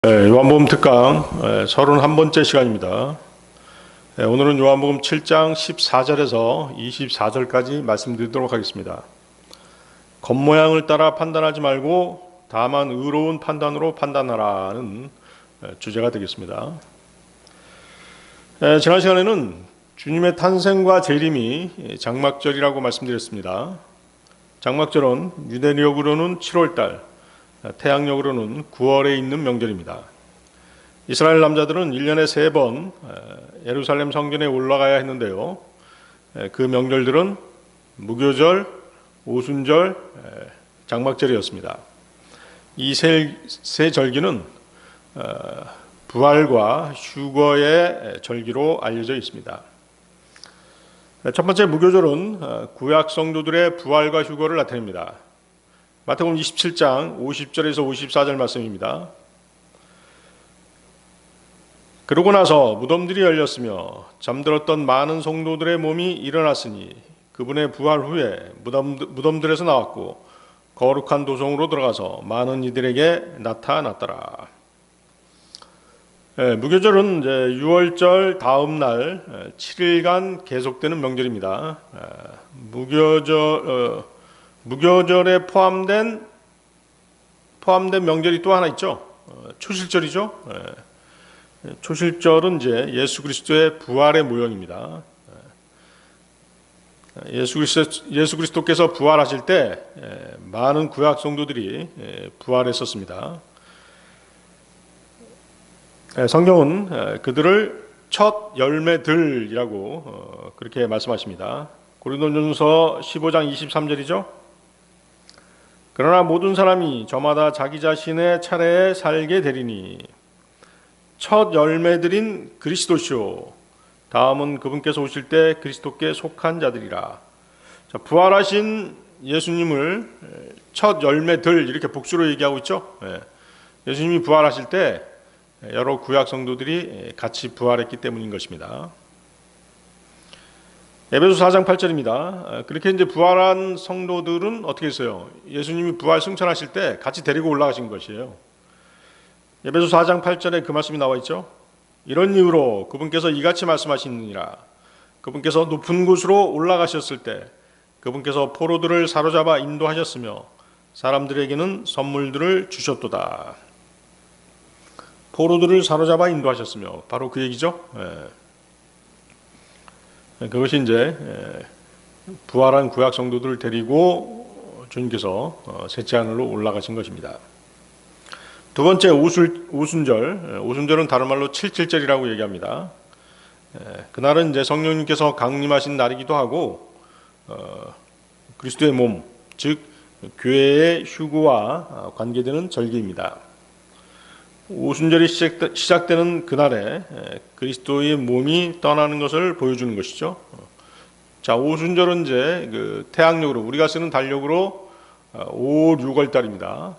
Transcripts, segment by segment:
요한복음 특강 31번째 시간입니다. 오늘은 요한복음 7장 14절에서 24절까지 말씀드리도록 하겠습니다. 겉모양을 따라 판단하지 말고 다만 의로운 판단으로 판단하라는 주제가 되겠습니다. 지난 시간에는 주님의 탄생과 재림이 장막절이라고 말씀드렸습니다. 장막절은 유대력으로는 7월달, 태양력으로는 9월에 있는 명절입니다. 이스라엘 남자들은 1년에 3번 예루살렘 성전에 올라가야 했는데요. 그 명절들은 무교절, 오순절, 장막절이었습니다. 이 세 절기는 부활과 휴거의 절기로 알려져 있습니다. 첫 번째 무교절은 구약 성도들의 부활과 휴거를 나타냅니다. 마태복음 27장 50절에서 54절 말씀입니다. 그러고 나서 무덤들이 열렸으며 잠들었던 많은 성도들의 몸이 일어났으니 그분의 부활 후에 무덤들에서 나왔고 거룩한 도성으로 들어가서 많은 이들에게 나타났더라. 무교절은 이제 6월절 다음 날 7일간 계속되는 명절입니다. 무교절에 포함된 명절이 또 하나 있죠. 초실절이죠. 초실절은 이제 예수 그리스도의 부활의 모형입니다. 예수 그리스도께서 부활하실 때 많은 구약 성도들이 부활했었습니다. 성경은 그들을 첫 열매들이라고 그렇게 말씀하십니다. 고린도전서 15장 23절이죠. 그러나 모든 사람이 저마다 자기 자신의 차례에 살게 되리니 첫 열매들인 그리스도시요 다음은 그분께서 오실 때 그리스도께 속한 자들이라. 자, 부활하신 예수님을 첫 열매들 이렇게 복수로 얘기하고 있죠. 예수님이 부활하실 때 여러 구약 성도들이 같이 부활했기 때문인 것입니다. 에베소 4장 8절입니다. 그렇게 이제 부활한 성도들은 어떻게 했어요? 예수님이 부활 승천하실 때 같이 데리고 올라가신 것이에요. 에베소 4장 8절에 그 말씀이 나와 있죠. 이런 이유로 그분께서 이같이 말씀하시느니라. 그분께서 높은 곳으로 올라가셨을 때 그분께서 포로들을 사로잡아 인도하셨으며 사람들에게는 선물들을 주셨도다. 포로들을 사로잡아 인도하셨으며 바로 그 얘기죠. 그것이 이제 부활한 구약 성도들을 데리고 주님께서 셋째 하늘로 올라가신 것입니다. 두 번째 오순절. 오순절은 다른 말로 77절이라고 얘기합니다. 그날은 이제 성령님께서 강림하신 날이기도 하고 그리스도의 몸, 즉 교회의 휴거와 관계되는 절기입니다. 오순절이 시작되는 그날에 그리스도의 몸이 떠나는 것을 보여주는 것이죠. 자, 오순절은 이제 그 태양력으로 우리가 쓰는 달력으로 5월 6월 달입니다.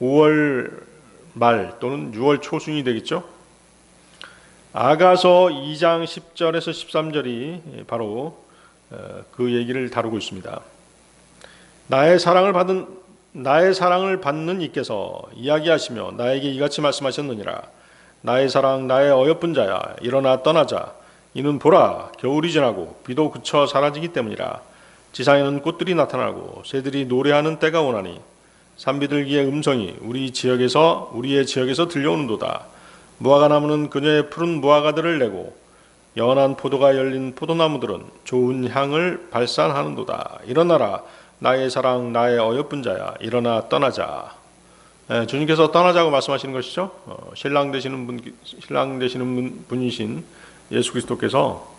5월 말 또는 6월 초순이 되겠죠. 아가서 2장 10절에서 13절이 바로 그 얘기를 다루고 있습니다. 나의 사랑을 받는 이께서 이야기하시며 나에게 이같이 말씀하셨느니라. 나의 사랑 나의 어여쁜 자야 일어나 떠나자. 이는 보라 겨울이 지나고 비도 그쳐 사라지기 때문이라. 지상에는 꽃들이 나타나고 새들이 노래하는 때가 오나니 산비둘기의 음성이 우리의 지역에서 들려오는도다. 무화과 나무는 그녀의 푸른 무화과들을 내고 연한 포도가 열린 포도나무들은 좋은 향을 발산하는도다. 일어나라 나의 사랑 나의 어여쁜 자야 일어나 떠나자. 주님께서 떠나자고 말씀하시는 것이죠. 신랑 되시는 분이신 예수 그리스도께서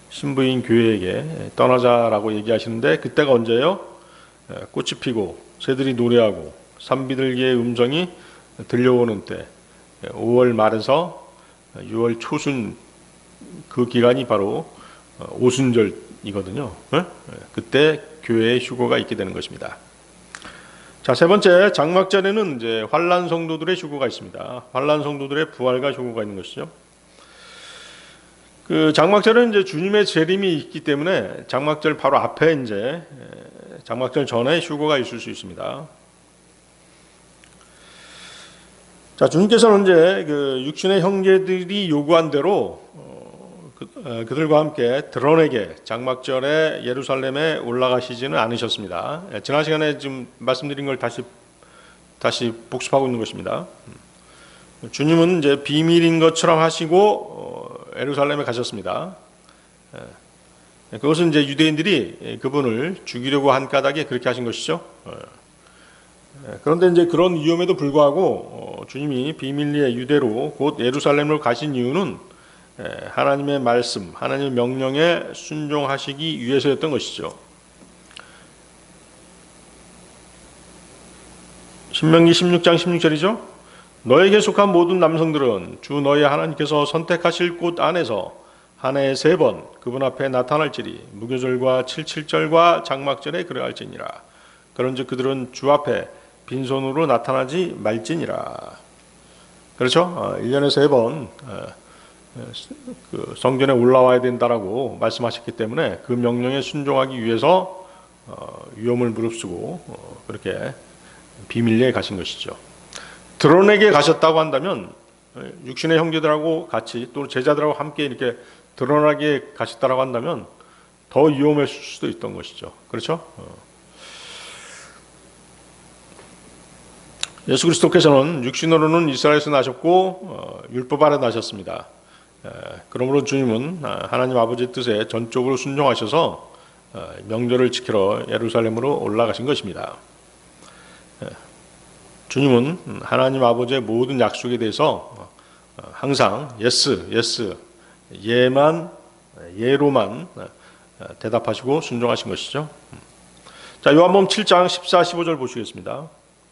신부인 교회에게 떠나자라고 얘기하시는데 그때가 언제예요? 꽃이 피고 새들이 노래하고 산비둘기의 음성이 들려오는 때 5월 말에서 6월 초순 그 기간이 바로 오순절이거든요. 그때 교회의 휴거가 있게 되는 것입니다. 자, 세 번째 장막절에는 이제 환난 성도들의 휴거가 있습니다. 환난 성도들의 부활과 휴거가 있는 것이죠. 그 장막절은 이제 주님의 재림이 있기 때문에 장막절 바로 앞에 이제 장막절 전에 휴거가 있을 수 있습니다. 자, 주님께서는 이제 그 육신의 형제들이 요구한 대로 그들과 함께 드러내게 장막절에 예루살렘에 올라가시지는 않으셨습니다. 지난 시간에 지금 말씀드린 걸 다시 복습하고 있는 것입니다. 주님은 이제 비밀인 것처럼 하시고 예루살렘에 가셨습니다. 그것은 이제 유대인들이 그분을 죽이려고 한 까닭에 그렇게 하신 것이죠. 그런데 이제 그런 위험에도 불구하고 주님이 비밀리에 유대로 곧 예루살렘으로 가신 이유는 하나님의 말씀, 하나님의 명령에 순종하시기 위해서였던 것이죠. 신명기 16장 16절이죠. 너에게 속한 모든 남성들은 주 너희 하나님께서 선택하실 곳 안에서 한 해에 3번 그분 앞에 나타날지니 무교절과 칠칠절과 장막절에 그러할지니라. 그런즉 그들은 주 앞에 빈손으로 나타나지 말지니라. 그렇죠? 1년에 3번 그 성전에 올라와야 된다라고 말씀하셨기 때문에 그 명령에 순종하기 위해서 위험을 무릅쓰고 그렇게 비밀리에 가신 것이죠. 드러내게 가셨다고 한다면 육신의 형제들하고 같이 또 제자들하고 함께 이렇게 드러나게 가셨다고 한다면 더 위험했을 수도 있던 것이죠. 그렇죠? 예수 그리스도께서는 육신으로는 이스라엘에서 나셨고 율법 아래 나셨습니다. 그러므로 주님은 하나님 아버지의 뜻에 전적으로 순종하셔서 명절을 지키러 예루살렘으로 올라가신 것입니다. 주님은 하나님 아버지의 모든 약속에 대해서 항상 예스, 예로만 대답하시고 순종하신 것이죠. 자, 요한복음 7장 14, 15절 보시겠습니다.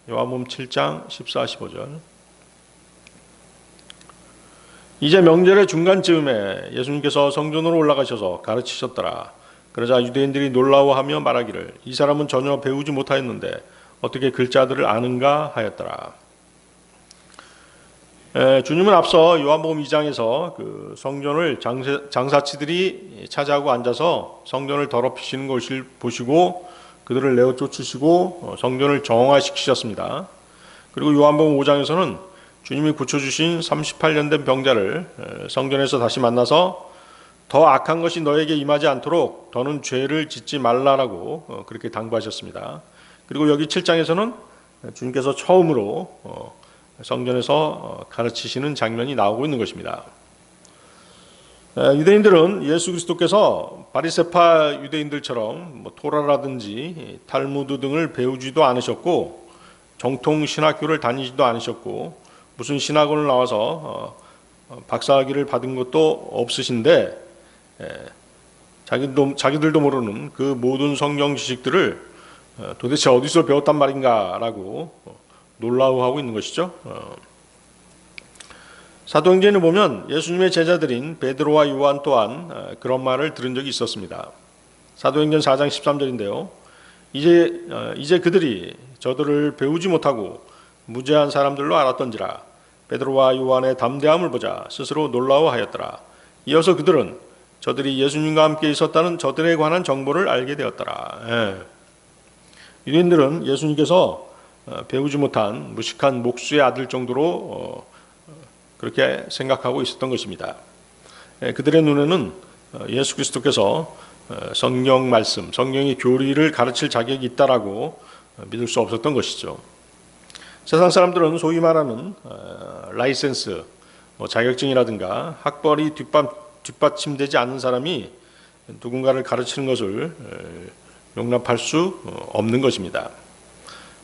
요한복음 7장 14, 15절. 이제 명절의 중간쯤에 예수님께서 성전으로 올라가셔서 가르치셨더라. 그러자 유대인들이 놀라워하며 말하기를 이 사람은 전혀 배우지 못하였는데 어떻게 글자들을 아는가 하였더라. 주님은 앞서 요한복음 2장에서 그 성전을 장사치들이 차지하고 앉아서 성전을 더럽히시는 것을 보시고 그들을 내어 쫓으시고 성전을 정화시키셨습니다. 그리고 요한복음 5장에서는 주님이 고쳐주신 38년 된 병자를 성전에서 다시 만나서 더 악한 것이 너에게 임하지 않도록 더는 죄를 짓지 말라라고 그렇게 당부하셨습니다. 그리고 여기 7장에서는 주님께서 처음으로 성전에서 가르치시는 장면이 나오고 있는 것입니다. 유대인들은 예수 그리스도께서 바리새파 유대인들처럼 토라라든지 탈무드 등을 배우지도 않으셨고 정통 신학교를 다니지도 않으셨고 무슨 신학원을 나와서 박사학위를 받은 것도 없으신데 자기들도 모르는 그 모든 성경 지식들을 도대체 어디서 배웠단 말인가라고 놀라워하고 있는 것이죠. 사도행전을 보면 예수님의 제자들인 베드로와 요한 또한 그런 말을 들은 적이 있었습니다. 사도행전 4장 13절인데요. 이제 그들이 저들을 배우지 못하고 무죄한 사람들로 알았던지라 베드로와 요한의 담대함을 보자 스스로 놀라워하였더라. 이어서 그들은 저들이 예수님과 함께 있었다는 저들에 관한 정보를 알게 되었더라. 유대인들은 예수님께서 배우지 못한 무식한 목수의 아들 정도로 그렇게 생각하고 있었던 것입니다. 그들의 눈에는 예수 그리스도께서 성경 말씀, 성경의 교리를 가르칠 자격이 있다라고 믿을 수 없었던 것이죠. 세상 사람들은 소위 말하는 라이센스, 자격증이라든가 학벌이 뒷받침되지 않는 사람이 누군가를 가르치는 것을 용납할 수 없는 것입니다.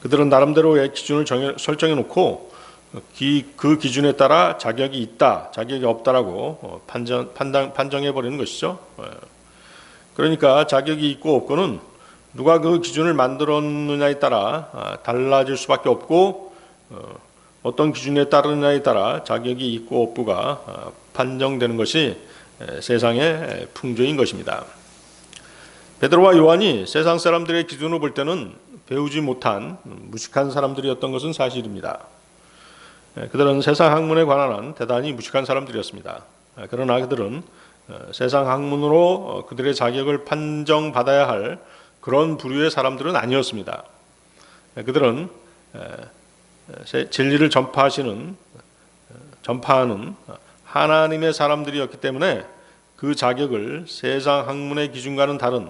그들은 나름대로의 기준을 설정해 놓고 그 기준에 따라 자격이 있다, 자격이 없다라고 판정해 버리는 것이죠. 그러니까 자격이 있고 없고는 누가 그 기준을 만들었느냐에 따라 달라질 수밖에 없고 어떤 기준에 따르느냐에 따라 자격이 있고 없고가 판정되는 것이 세상의 풍조인 것입니다. 베드로와 요한이 세상 사람들의 기준으로 볼 때는 배우지 못한 무식한 사람들이었던 것은 사실입니다. 그들은 세상 학문에 관한 대단히 무식한 사람들이었습니다. 그러나 그들은 세상 학문으로 그들의 자격을 판정받아야 할 그런 부류의 사람들은 아니었습니다. 그들은 진리를 전파하시는 전파하는 하나님의 사람들이었기 때문에 그 자격을 세상 학문의 기준과는 다른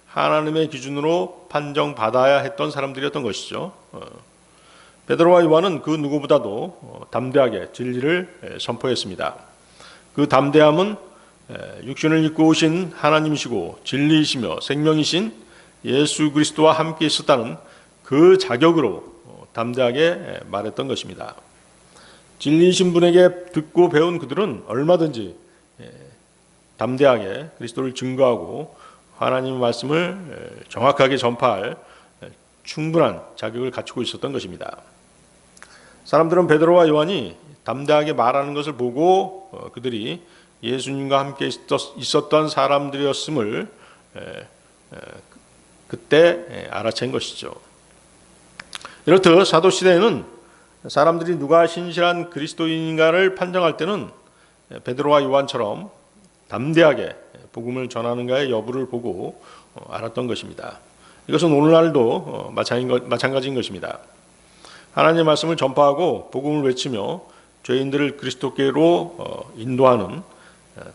하나님의 기준으로 판정받아야 했던 사람들이었던 것이죠. 베드로와 요한은 그 누구보다도 담대하게 진리를 선포했습니다. 그 담대함은 육신을 입고 오신 하나님이시고 진리이시며 생명이신 예수 그리스도와 함께 있었다는 그 자격으로 담대하게 말했던 것입니다. 진리이신 분에게 듣고 배운 그들은 얼마든지 담대하게 그리스도를 증거하고 하나님의 말씀을 정확하게 전파할 충분한 자격을 갖추고 있었던 것입니다. 사람들은 베드로와 요한이 담대하게 말하는 것을 보고 그들이 예수님과 함께 있었던 사람들이었음을 그때 알아챈 것이죠. 이렇듯 사도시대에는 사람들이 누가 신실한 그리스도인인가를 판정할 때는 베드로와 요한처럼 담대하게 복음을 전하는가의 여부를 보고 알았던 것입니다. 이것은 오늘날도 마찬가지인 것입니다. 하나님의 말씀을 전파하고 복음을 외치며 죄인들을 그리스도께로 인도하는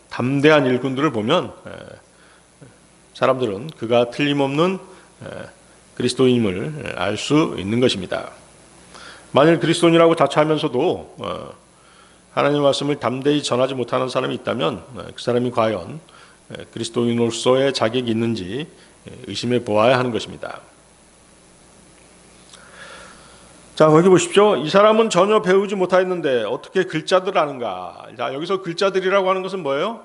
담대한 일꾼들을 보면 사람들은 그가 틀림없는 그리스도인임을 알 수 있는 것입니다. 만일 그리스도인이라고 자처하면서도 하나님의 말씀을 담대히 전하지 못하는 사람이 있다면 그 사람이 과연 그리스도인으로서의 자격이 있는지 의심해 보아야 하는 것입니다. 자, 거기 보십시오. 이 사람은 전혀 배우지 못하였는데 어떻게 글자들을 아는가? 자, 여기서 글자들이라고 하는 것은 뭐예요?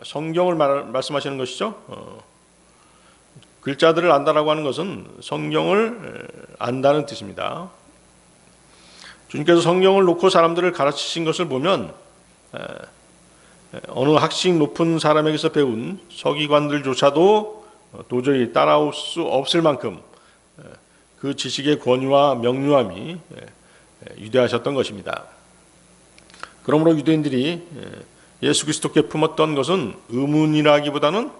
성경을 말씀하시는 것이죠. 글자들을 안다라고 하는 것은 성경을 안다는 뜻입니다. 주님께서 성경을 놓고 사람들을 가르치신 것을 보면 어느 학식 높은 사람에게서 배운 서기관들조차도 도저히 따라올 수 없을 만큼 그 지식의 권위와 명료함이 위대하셨던 것입니다. 그러므로 유대인들이 예수 그리스도께 품었던 것은 의문이라기보다는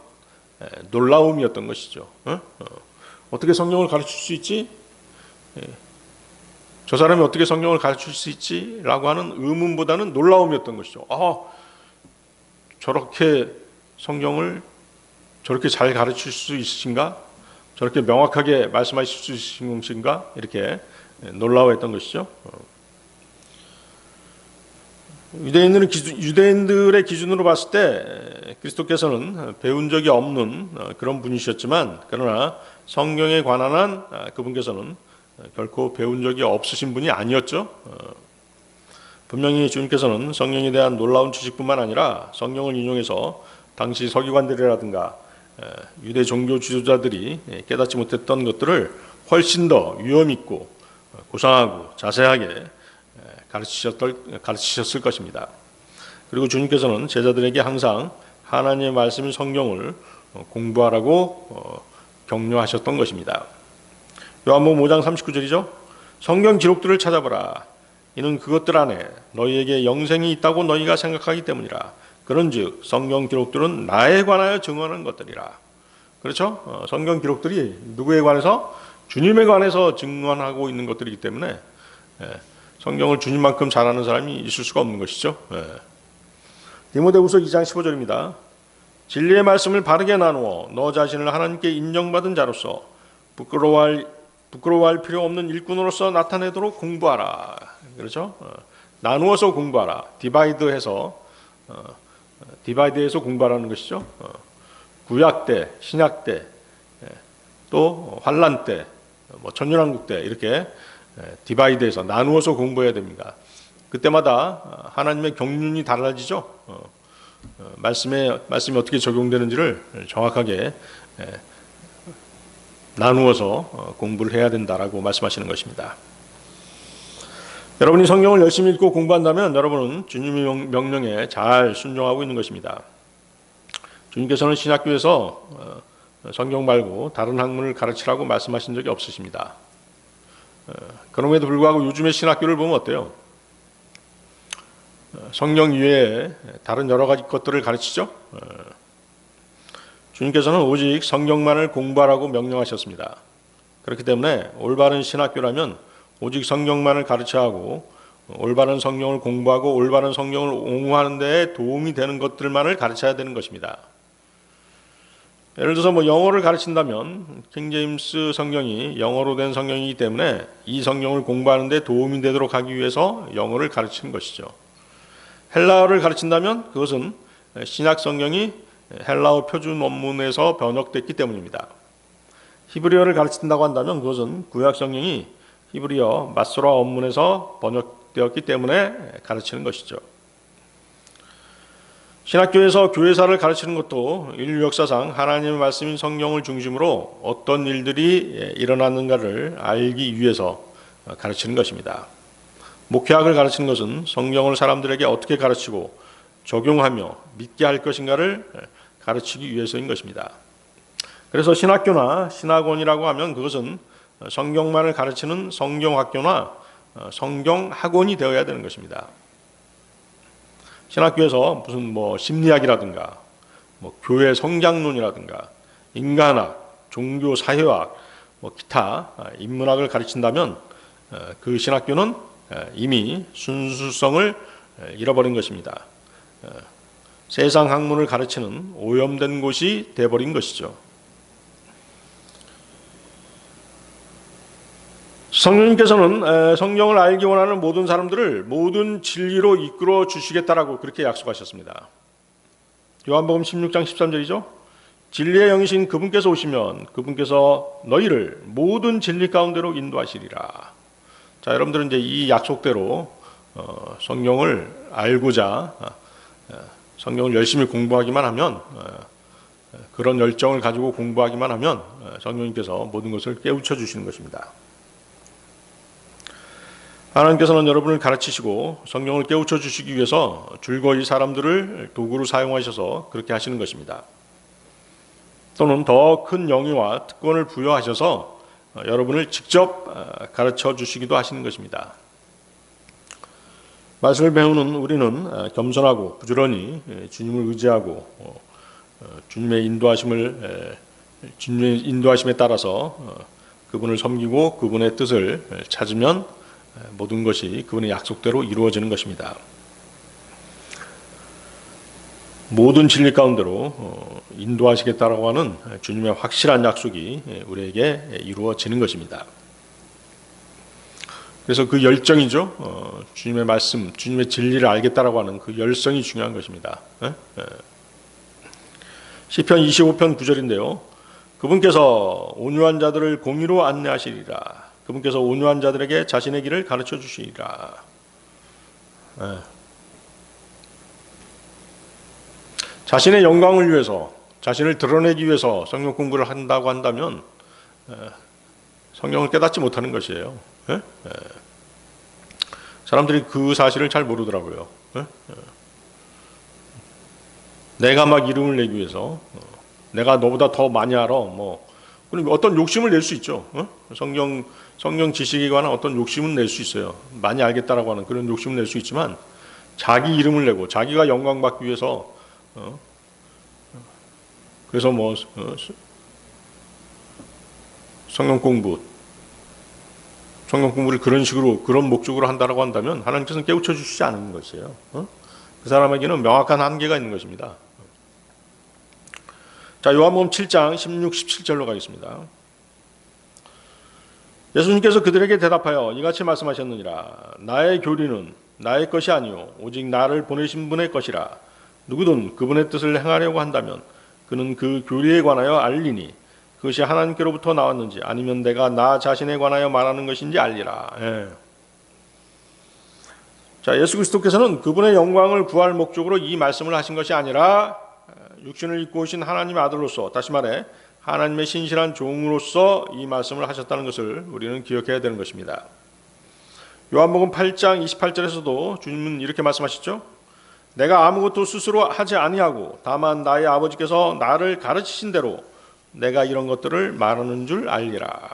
놀라움이었던 것이죠. 어떻게 성경을 가르칠 수 있지? 저 사람이 어떻게 성경을 가르칠 수 있지? 라고 하는 의문보다는 놀라움이었던 것이죠. 저렇게 성경을 저렇게 잘 가르칠 수 있으신가? 저렇게 명확하게 말씀하실 수 있으신 것인가? 이렇게 놀라워했던 것이죠. 유대인들의 기준으로 봤을 때 그리스도께서는 배운 적이 없는 그런 분이셨지만, 그러나 성경에 관한 한 그분께서는 결코 배운 적이 없으신 분이 아니었죠. 분명히 주님께서는 성경에 대한 놀라운 지식뿐만 아니라 성경을 인용해서 당시 서기관들이라든가 유대 종교 지도자들이 깨닫지 못했던 것들을 훨씬 더 위험 있고 고상하고 자세하게 가르치셨을 것입니다. 그리고 주님께서는 제자들에게 항상 하나님의 말씀인 성경을 공부하라고 격려하셨던 것입니다. 요한복음 5장 39절이죠. 성경 기록들을 찾아보라. 이는 그것들 안에 너희에게 영생이 있다고 너희가 생각하기 때문이라. 그런즉 성경 기록들은 나에 관하여 증언하는 것들이라. 그렇죠? 성경 기록들이 누구에 관해서? 주님에 관해서 증언하고 있는 것들이기 때문에 성경을 주님만큼 잘 아는 사람이 있을 수가 없는 것이죠. 디모데후서 2장 15절입니다. 진리의 말씀을 바르게 나누어 너 자신을 하나님께 인정받은 자로서 부끄러워할 필요 없는 일꾼으로서 나타내도록 공부하라. 그렇죠? 나누어서 공부하라. 디바이드해서 공부하라는 것이죠. 구약 때, 신약 때, 또 환란 때, 천년왕국 때 이렇게 디바이드해서 나누어서 공부해야 됩니다. 그때마다 하나님의 경륜이 달라지죠. 말씀이 어떻게 적용되는지를 정확하게 나누어서 공부를 해야 된다라고 말씀하시는 것입니다. 여러분이 성경을 열심히 읽고 공부한다면 여러분은 주님의 명령에 잘 순종하고 있는 것입니다. 주님께서는 신학교에서 성경 말고 다른 학문을 가르치라고 말씀하신 적이 없으십니다. 그럼에도 불구하고 요즘의 신학교를 보면 어때요? 성경 이외에 다른 여러 가지 것들을 가르치죠. 주님께서는 오직 성경만을 공부하라고 명령하셨습니다. 그렇기 때문에 올바른 신학교라면 오직 성경만을 가르쳐야 하고 올바른 성경을 공부하고 올바른 성경을 옹호하는 데 도움이 되는 것들만을 가르쳐야 되는 것입니다. 예를 들어서 영어를 가르친다면 킹제임스 성경이 영어로 된 성경이기 때문에 이 성경을 공부하는 데 도움이 되도록 하기 위해서 영어를 가르치는 것이죠. 헬라어를 가르친다면 그것은 신약 성경이 헬라어 표준 원문에서 번역됐기 때문입니다. 히브리어를 가르친다고 한다면 그것은 구약 성경이 히브리어 마소라 원문에서 번역되었기 때문에 가르치는 것이죠. 신학교에서 교회사를 가르치는 것도 인류 역사상 하나님의 말씀인 성경을 중심으로 어떤 일들이 일어났는가를 알기 위해서 가르치는 것입니다. 목회학을 가르치는 것은 성경을 사람들에게 어떻게 가르치고 적용하며 믿게 할 것인가를 가르치기 위해서인 것입니다. 그래서 신학교나 신학원이라고 하면 그것은 성경만을 가르치는 성경학교나 성경학원이 되어야 되는 것입니다. 신학교에서 무슨 심리학이라든가 교회 성장론이라든가 인간학, 종교 사회학, 기타 인문학을 가르친다면 그 신학교는 이미 순수성을 잃어버린 것입니다. 세상 학문을 가르치는 오염된 곳이 되어버린 것이죠. 성령님께서는 성경을 알기 원하는 모든 사람들을 모든 진리로 이끌어 주시겠다라고 그렇게 약속하셨습니다. 요한복음 16장 13절이죠. 진리의 영이신 그분께서 오시면 그분께서 너희를 모든 진리 가운데로 인도하시리라. 자, 여러분들은 이제 이 약속대로 성경을 알고자 성경을 열심히 공부하기만 하면 그런 열정을 가지고 공부하기만 하면 성령님께서 모든 것을 깨우쳐 주시는 것입니다. 하나님께서는 여러분을 가르치시고 성경을 깨우쳐 주시기 위해서 줄거이 사람들을 도구로 사용하셔서 그렇게 하시는 것입니다. 또는 더 큰 영예와 특권을 부여하셔서 여러분을 직접 가르쳐 주시기도 하시는 것입니다. 말씀을 배우는 우리는 겸손하고 부지런히 주님을 의지하고 주님의 인도하심에 따라서 그분을 섬기고 그분의 뜻을 찾으면 모든 것이 그분의 약속대로 이루어지는 것입니다. 모든 진리 가운데로 인도하시겠다라고 하는 주님의 확실한 약속이 우리에게 이루어지는 것입니다. 그래서 그 열정이죠. 주님의 말씀, 주님의 진리를 알겠다라고 하는 그 열성이 중요한 것입니다. 시편 25편 9절인데요. 그분께서 온유한 자들을 공의로 안내하시리라. 그분께서 온유한 자들에게 자신의 길을 가르쳐 주시리라. 자신의 영광을 위해서, 자신을 드러내기 위해서 성경 공부를 한다고 한다면 성경을 깨닫지 못하는 것이에요. 사람들이 그 사실을 잘 모르더라고요. 내가 막 이름을 내기 위해서, 내가 너보다 더 많이 알아, 그럼 어떤 욕심을 낼 수 있죠. 성경 지식에 관한 어떤 욕심은 낼 수 있어요. 많이 알겠다라고 하는 그런 욕심을 낼 수 있지만 자기 이름을 내고 자기가 영광받기 위해서 그래서 성경 공부를 그런 식으로 그런 목적으로 한다라고 한다면 하나님께서는 깨우쳐 주시지 않는 것이에요. 그 사람에게는 명확한 한계가 있는 것입니다. 자, 요한복음 7장 16, 17절로 가겠습니다. 예수님께서 그들에게 대답하여 이같이 말씀하셨느니라. 나의 교리는 나의 것이 아니요 오직 나를 보내신 분의 것이라. 누구든 그분의 뜻을 행하려고 한다면 그는 그 교리에 관하여 알리니 그것이 하나님께로부터 나왔는지 아니면 내가 나 자신에 관하여 말하는 것인지 알리라. 자, 예수 그리스도께서는 그분의 영광을 구할 목적으로 이 말씀을 하신 것이 아니라 육신을 입고 오신 하나님의 아들로서, 다시 말해 하나님의 신실한 종으로서 이 말씀을 하셨다는 것을 우리는 기억해야 되는 것입니다. 요한복음 8장 28절에서도 주님은 이렇게 말씀하셨죠. 내가 아무것도 스스로 하지 아니하고 다만 나의 아버지께서 나를 가르치신 대로 내가 이런 것들을 말하는 줄 알리라.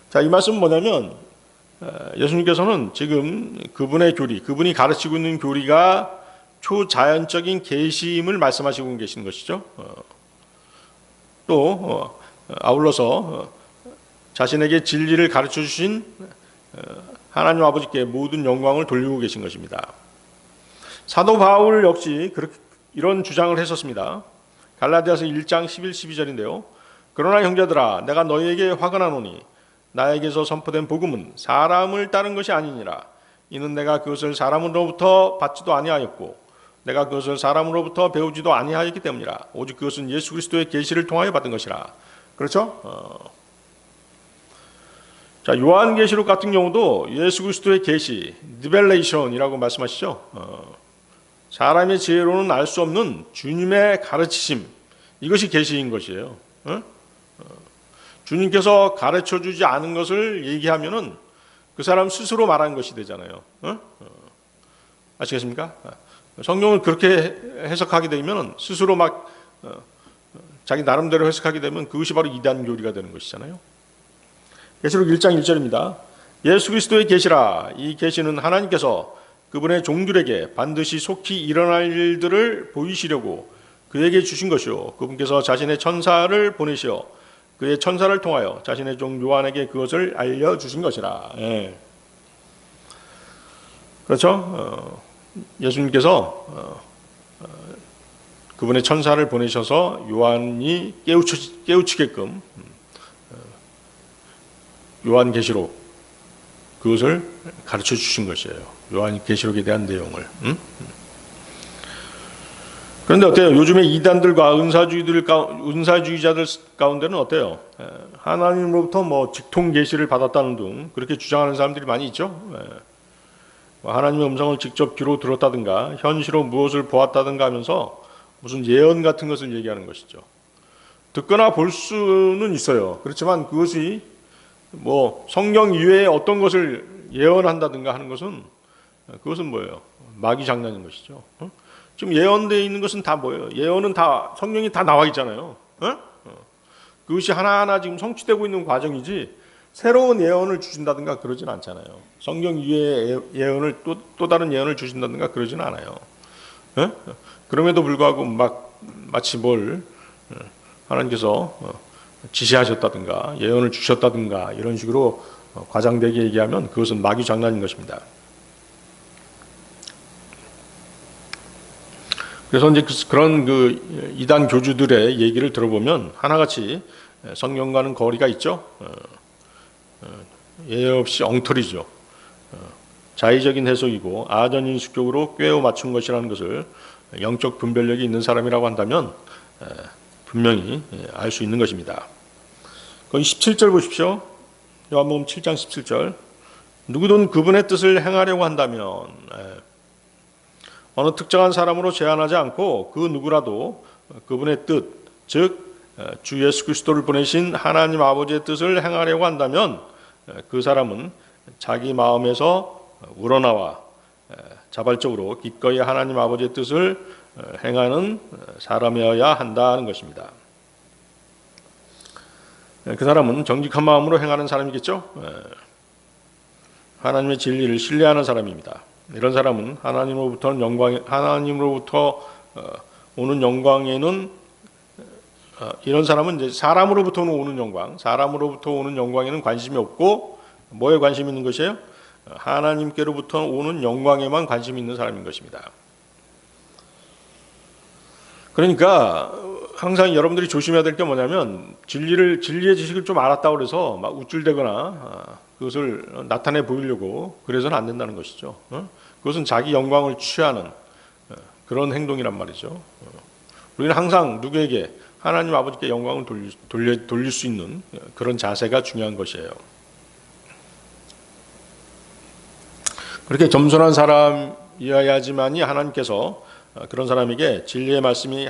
자, 이 말씀은 뭐냐면 예수님께서는 지금 그분의 교리, 그분이 가르치고 있는 교리가 초자연적인 계시임을 말씀하시고 계신 것이죠. 또 아울러서 자신에게 진리를 가르쳐 주신 하나님 아버지께 모든 영광을 돌리고 계신 것입니다. 사도 바울 역시 이런 주장을 했었습니다. 갈라디아서 1장 11, 12절인데요. 그러나 형제들아 내가 너희에게 화가 나노니 나에게서 선포된 복음은 사람을 따른 것이 아니니라. 이는 내가 그것을 사람으로부터 받지도 아니하였고 내가 그것을 사람으로부터 배우지도 아니하였기 때문이라. 오직 그것은 예수 그리스도의 계시를 통하여 받은 것이라. 그렇죠? 자, 요한계시록 같은 경우도 예수 그리스도의 계시, 리벨레이션이라고 말씀하시죠. 사람의 지혜로는 알 수 없는 주님의 가르치심, 이것이 계시인 것이에요. 주님께서 가르쳐주지 않은 것을 얘기하면은 그 사람 스스로 말한 것이 되잖아요. 아시겠습니까? 성경을 그렇게 해석하게 되면 스스로 막 자기 나름대로 해석하게 되면 그것이 바로 이단 교리가 되는 것이잖아요. 계시록 1장 1절입니다. 예수 그리스도의 계시라. 이 계시는 하나님께서 그분의 종들에게 반드시 속히 일어날 일들을 보이시려고 그에게 주신 것이요 그분께서 자신의 천사를 보내시어 그의 천사를 통하여 자신의 종 요한에게 그것을 알려주신 것이라. 예. 그렇죠? 예수님께서 그분의 천사를 보내셔서 요한이 깨우치게끔 요한계시록 그것을 가르쳐 주신 것이에요. 요한계시록에 대한 내용을. 그런데 어때요? 요즘에 이단들과 은사주의자들 가운데는 어때요? 하나님으로부터 뭐 직통 계시를 받았다는 등 그렇게 주장하는 사람들이 많이 있죠. 하나님의 음성을 직접 귀로 들었다든가 현시로 무엇을 보았다든가 하면서 무슨 예언 같은 것을 얘기하는 것이죠. 듣거나 볼 수는 있어요. 그렇지만 그것이 뭐 성경 이외에 어떤 것을 예언한다든가 하는 것은 그것은 뭐예요? 마귀 장난인 것이죠. 지금 예언되어 있는 것은 다 뭐예요? 예언은 다 성경이 다 나와 있잖아요. 그것이 하나하나 지금 성취되고 있는 과정이지 새로운 예언을 주신다든가 그러진 않잖아요. 성경 이외의 예언을 또 다른 예언을 주신다든가 그러진 않아요. 그럼에도 불구하고 마치 뭘 하나님께서 지시하셨다든가 예언을 주셨다든가 이런 식으로 과장되게 얘기하면 그것은 마귀 장난인 것입니다. 그래서 이제 그런 그 이단 교주들의 얘기를 들어보면 하나같이 성경과는 거리가 있죠. 예외 없이 엉터리죠. 자의적인 해석이고 아전인수격으로 꿰어 맞춘 것이라는 것을 영적 분별력이 있는 사람이라고 한다면 분명히 알 수 있는 것입니다. 거기 17절 보십시오. 요한복음 7장 17절. 누구든 그분의 뜻을 행하려고 한다면 어느 특정한 사람으로 제한하지 않고 그 누구라도 그분의 뜻, 즉 주 예수 그리스도를 보내신 하나님 아버지의 뜻을 행하려고 한다면 그 사람은 자기 마음에서 우러나와 자발적으로 기꺼이 하나님 아버지의 뜻을 행하는 사람이어야 한다는 것입니다. 그 사람은 정직한 마음으로 행하는 사람이겠죠. 하나님의 진리를 신뢰하는 사람입니다. 이런 사람은 하나님으로부터 오는 영광에는 이런 사람은 이제 사람으로부터 오는 영광에는 관심이 없고 뭐에 관심이 있는 것이에요? 하나님께로부터 오는 영광에만 관심이 있는 사람인 것입니다. 그러니까 항상 여러분들이 조심해야 될 게 뭐냐면 진리의 지식을 좀 알았다고 해서 막 우쭐대거나 그것을 나타내 보이려고 그래서는 안 된다는 것이죠. 그것은 자기 영광을 취하는 그런 행동이란 말이죠. 우리는 항상 누구에게 하나님 아버지께 영광을 돌릴 수 있는 그런 자세가 중요한 것이에요. 그렇게 겸손한 사람이어야지만이 하나님께서 그런 사람에게 진리의 말씀이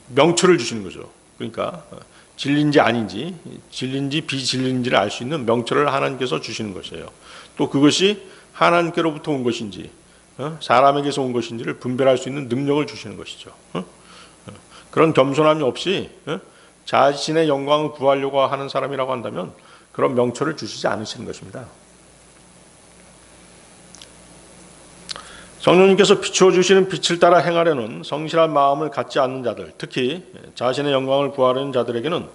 명철을 주시는 거죠. 그러니까 진리인지 아닌지, 진리인지 비진리인지를 알 수 있는 명철을 하나님께서 주시는 것이에요. 또 그것이 하나님께로부터 온 것인지 사람에게서 온 것인지를 분별할 수 있는 능력을 주시는 것이죠. 그런 겸손함이 없이 자신의 영광을 구하려고 하는 사람이라고 한다면 그런 명철을 주시지 않으시는 것입니다. 성령님께서 비추어 주시는 빛을 따라 행하려는 성실한 마음을 갖지 않는 자들, 특히 자신의 영광을 구하려는 자들에게는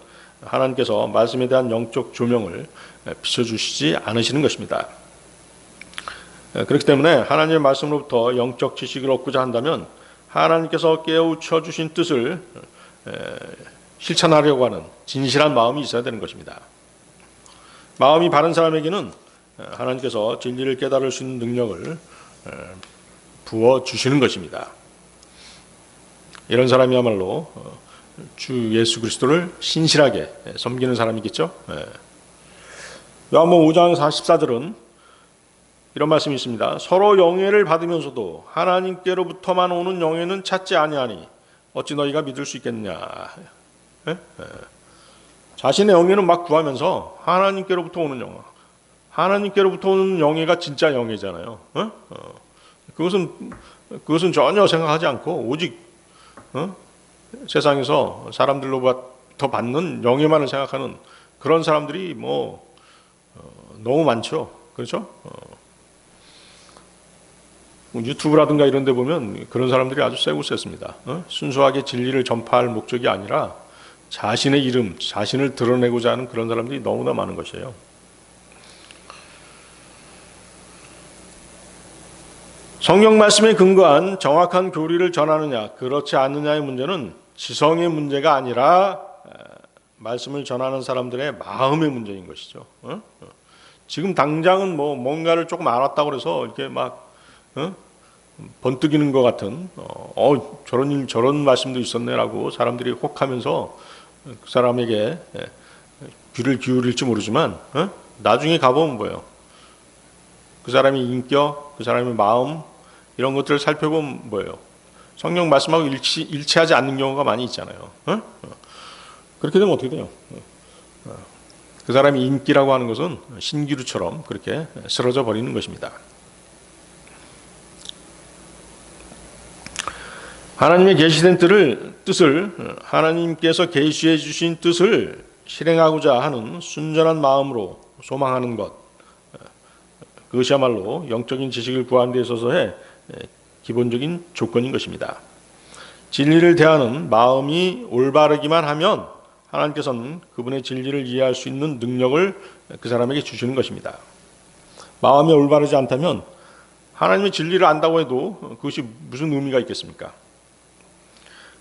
하나님께서 말씀에 대한 영적 조명을 비춰주시지 않으시는 것입니다. 그렇기 때문에 하나님의 말씀으로부터 영적 지식을 얻고자 한다면 하나님께서 깨우쳐 주신 뜻을 실천하려고 하는 진실한 마음이 있어야 되는 것입니다. 마음이 바른 사람에게는 하나님께서 진리를 깨달을 수 있는 능력을 부어주시는 것입니다. 이런 사람이야말로 주 예수 그리스도를 신실하게 섬기는 사람이겠죠. 요한복음 5장 44절은 이런 말씀이 있습니다. 서로 영예를 받으면서도 하나님께로부터만 오는 영예는 찾지 아니하니 어찌 너희가 믿을 수 있겠느냐. 자신의 영예는 막 구하면서 하나님께로부터 오는 영예, 하나님께로부터 오는 영예가 진짜 영예잖아요. 그것은 전혀 생각하지 않고 오직 세상에서 사람들로부터 받는 영예만을 생각하는 그런 사람들이 너무 많죠. 그렇죠? 유튜브라든가 이런 데 보면 그런 사람들이 아주 세고 셌습니다. 순수하게 진리를 전파할 목적이 아니라 자신의 이름, 자신을 드러내고자 하는 그런 사람들이 너무나 많은 것이에요. 성경 말씀에 근거한 정확한 교리를 전하느냐, 그렇지 않느냐의 문제는 지성의 문제가 아니라 말씀을 전하는 사람들의 마음의 문제인 것이죠. 지금 당장은 뭔가를 조금 알았다고 해서 이렇게 막 번뜩이는 것 같은 저런 말씀도 있었네라고 사람들이 혹하면서 그 사람에게 귀를 기울일지 모르지만 나중에 가보면 뭐예요? 그 사람의 인격, 그 사람의 마음 이런 것들을 살펴보면 뭐예요? 성경 말씀하고 일치하지 않는 경우가 많이 있잖아요. 그렇게 되면 어떻게 돼요? 그 사람의 인기라고 하는 것은 신기루처럼 그렇게 쓰러져 버리는 것입니다. 하나님의 계시된 뜻을 하나님께서 계시해 주신 뜻을 실행하고자 하는 순전한 마음으로 소망하는 것, 그것이야말로 영적인 지식을 구하는 데 있어서의 기본적인 조건인 것입니다. 진리를 대하는 마음이 올바르기만 하면 하나님께서는 그분의 진리를 이해할 수 있는 능력을 그 사람에게 주시는 것입니다. 마음이 올바르지 않다면 하나님의 진리를 안다고 해도 그것이 무슨 의미가 있겠습니까?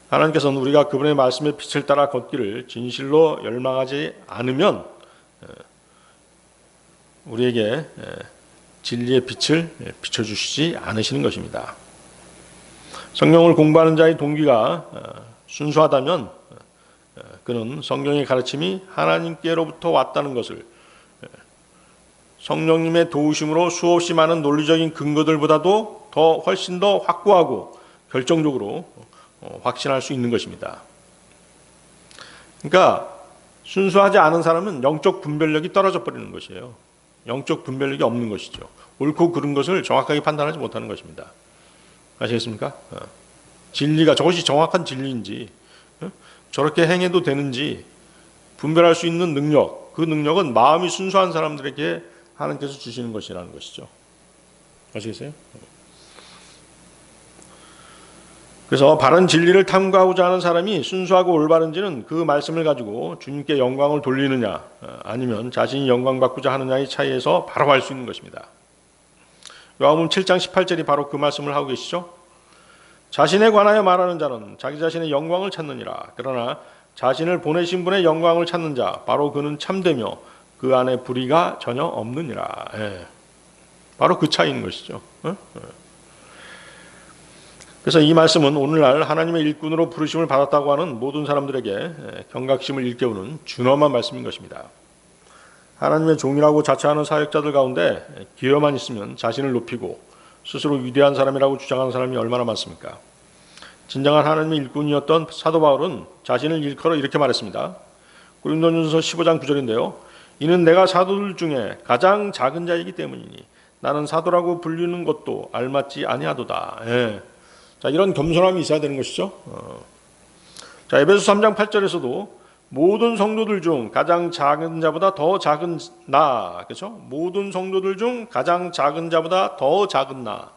하나님께서는 우리가 그분의 말씀의 빛을 따라 걷기를 진실로 열망하지 않으면 우리에게 진리의 빛을 비춰주시지 않으시는 것입니다. 성경을 공부하는 자의 동기가 순수하다면 그는 성경의 가르침이 하나님께로부터 왔다는 것을 성령님의 도우심으로 수없이 많은 논리적인 근거들보다도 훨씬 더 확고하고 결정적으로 확신할 수 있는 것입니다. 그러니까 순수하지 않은 사람은 영적 분별력이 떨어져 버리는 것이에요. 영적 분별력이 없는 것이죠. 옳고 그른 것을 정확하게 판단하지 못하는 것입니다. 아시겠습니까? 진리가 저것이 정확한 진리인지 저렇게 행해도 되는지 분별할 수 있는 능력, 그 능력은 마음이 순수한 사람들에게 하나님께서 주시는 것이라는 것이죠. 아시겠어요? 그래서 바른 진리를 탐구하고자 하는 사람이 순수하고 올바른지는 그 말씀을 가지고 주님께 영광을 돌리느냐 아니면 자신이 영광받고자 하느냐의 차이에서 바로 알 수 있는 것입니다. 요한복음 7장 18절이 바로 그 말씀을 하고 계시죠. 자신에 관하여 말하는 자는 자기 자신의 영광을 찾느니라. 그러나 자신을 보내신 분의 영광을 찾는 자 바로 그는 참되며 그 안에 불의가 전혀 없느니라. 바로 그 차이인 것이죠. 그래서 이 말씀은 오늘날 하나님의 일꾼으로 부르심을 받았다고 하는 모든 사람들에게 경각심을 일깨우는 준엄한 말씀인 것입니다. 하나님의 종이라고 자처하는 사역자들 가운데 기회만 있으면 자신을 높이고 스스로 위대한 사람이라고 주장하는 사람이 얼마나 많습니까? 진정한 하나님의 일꾼이었던 사도 바울은 자신을 일컬어 이렇게 말했습니다. 고린도전서 15장 9절인데요. 이는 내가 사도들 중에 가장 작은 자이기 때문이니 나는 사도라고 불리는 것도 알맞지 아니하도다. 자, 이런 겸손함이 있어야 되는 것이죠. 자, 에베소 3장 8절에서도 모든 성도들 중 가장 작은 자보다 더 작은 나, 그렇죠? 모든 성도들 중 가장 작은 자보다 더 작은 나,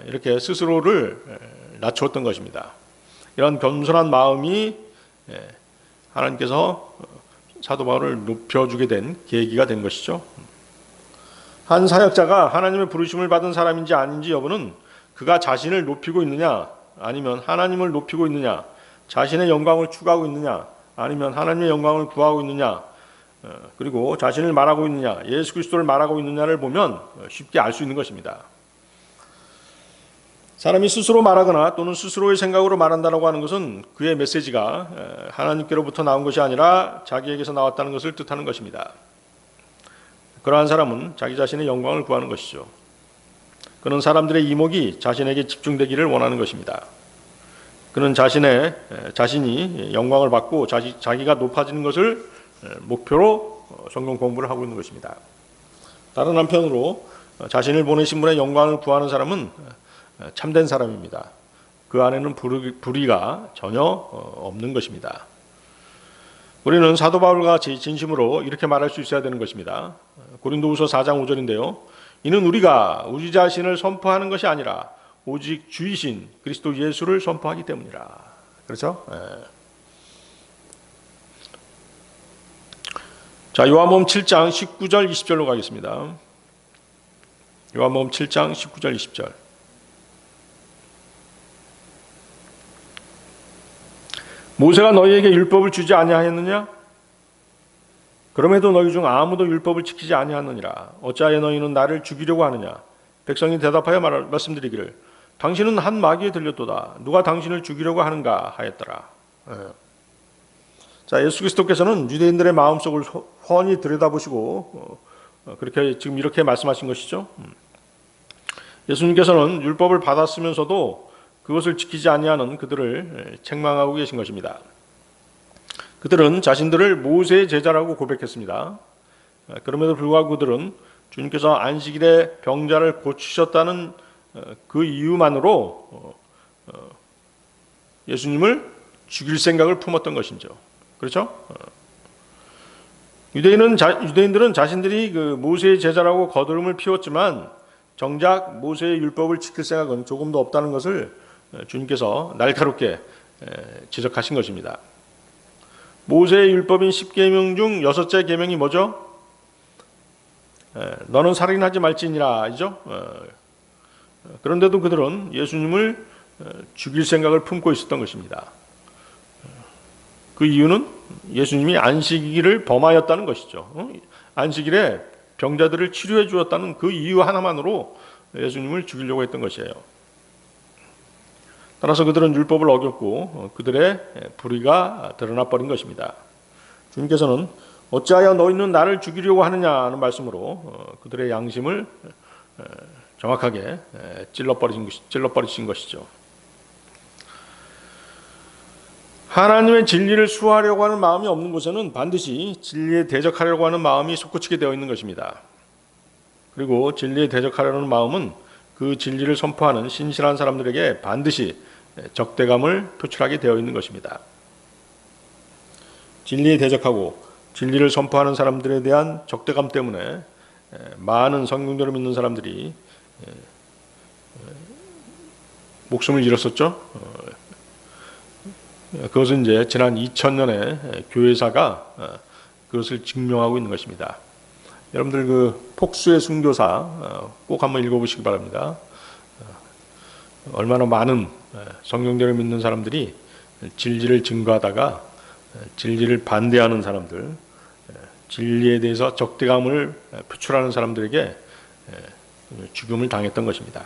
이렇게 스스로를 낮추었던 것입니다. 이런 겸손한 마음이 하나님께서 사도 바울을 높여주게 된 계기가 된 것이죠. 한 사역자가 하나님의 부르심을 받은 사람인지 아닌지 여부는 그가 자신을 높이고 있느냐, 아니면 하나님을 높이고 있느냐, 자신의 영광을 추구하고 있느냐, 아니면 하나님의 영광을 구하고 있느냐, 그리고 자신을 말하고 있느냐, 예수 그리스도를 말하고 있느냐를 보면 쉽게 알 수 있는 것입니다. 사람이 스스로 말하거나 또는 스스로의 생각으로 말한다고 하는 것은 그의 메시지가 하나님께로부터 나온 것이 아니라 자기에게서 나왔다는 것을 뜻하는 것입니다. 그러한 사람은 자기 자신의 영광을 구하는 것이죠. 그는 사람들의 이목이 자신에게 집중되기를 원하는 것입니다. 그는 자신이 영광을 받고 자기가 높아지는 것을 목표로 성경 공부를 하고 있는 것입니다. 다른 한편으로 자신을 보내신 분의 영광을 구하는 사람은 참된 사람입니다. 그 안에는 불의가 전혀 없는 것입니다. 우리는 사도 바울과 같이 진심으로 이렇게 말할 수 있어야 되는 것입니다. 고린도후서 4장 5절인데요. 이는 우리가 우리 자신을 선포하는 것이 아니라 오직 주이신 그리스도 예수를 선포하기 때문이라. 그렇죠? 자, 요한복음 7장 19절 20절로 가겠습니다. 요한복음 7장 19절 20절. 모세가 너희에게 율법을 주지 아니하였느냐? 그럼에도 너희 중 아무도 율법을 지키지 아니하느니라. 어찌하여 너희는 나를 죽이려고 하느냐? 백성이 대답하여 말씀드리기를 당신은 한 마귀에 들렸도다. 누가 당신을 죽이려고 하는가 하였더라. 자, 예수 그리스도께서는 유대인들의 마음속을 훤히 들여다보시고 그렇게 지금 이렇게 말씀하신 것이죠. 예수님께서는 율법을 받았으면서도 그것을 지키지 아니하는 그들을 책망하고 계신 것입니다. 그들은 자신들을 모세의 제자라고 고백했습니다. 그럼에도 불구하고 그들은 주님께서 안식일에 병자를 고치셨다는 그 이유만으로 예수님을 죽일 생각을 품었던 것이죠. 그렇죠? 유대인들은 자신들이 그 모세의 제자라고 거드름을 피웠지만 정작 모세의 율법을 지킬 생각은 조금도 없다는 것을 주님께서 날카롭게 지적하신 것입니다. 모세의 율법인 10계명 중 6째 계명이 뭐죠? 너는 살인하지 말지니라이죠. 그런데도 그들은 예수님을 죽일 생각을 품고 있었던 것입니다. 그 이유는 예수님이 안식일을 범하였다는 것이죠. 안식일에 병자들을 치료해 주었다는 그 이유 하나만으로 예수님을 죽이려고 했던 것이에요. 따라서 그들은 율법을 어겼고 그들의 불의가 드러나 버린 것입니다. 주님께서는 어찌하여 너희는 나를 죽이려고 하느냐는 말씀으로 그들의 양심을 정확하게 찔러버리신 것이죠. 하나님의 진리를 수호하려고 하는 마음이 없는 곳에는 반드시 진리에 대적하려고 하는 마음이 솟구치게 되어 있는 것입니다. 그리고 진리에 대적하려는 마음은 그 진리를 선포하는 신실한 사람들에게 반드시 적대감을 표출하게 되어 있는 것입니다. 진리에 대적하고 진리를 선포하는 사람들에 대한 적대감 때문에 많은 성경대로 믿는 사람들이 목숨을 잃었었죠. 그것은 이제 지난 2000년에 교회사가 그것을 증명하고 있는 것입니다. 여러분들 그 폭수의 순교사 꼭 한번 읽어보시기 바랍니다. 얼마나 많은 성경대로 믿는 사람들이 진리를 증거하다가 진리를 반대하는 사람들, 진리에 대해서 적대감을 표출하는 사람들에게 죽음을 당했던 것입니다.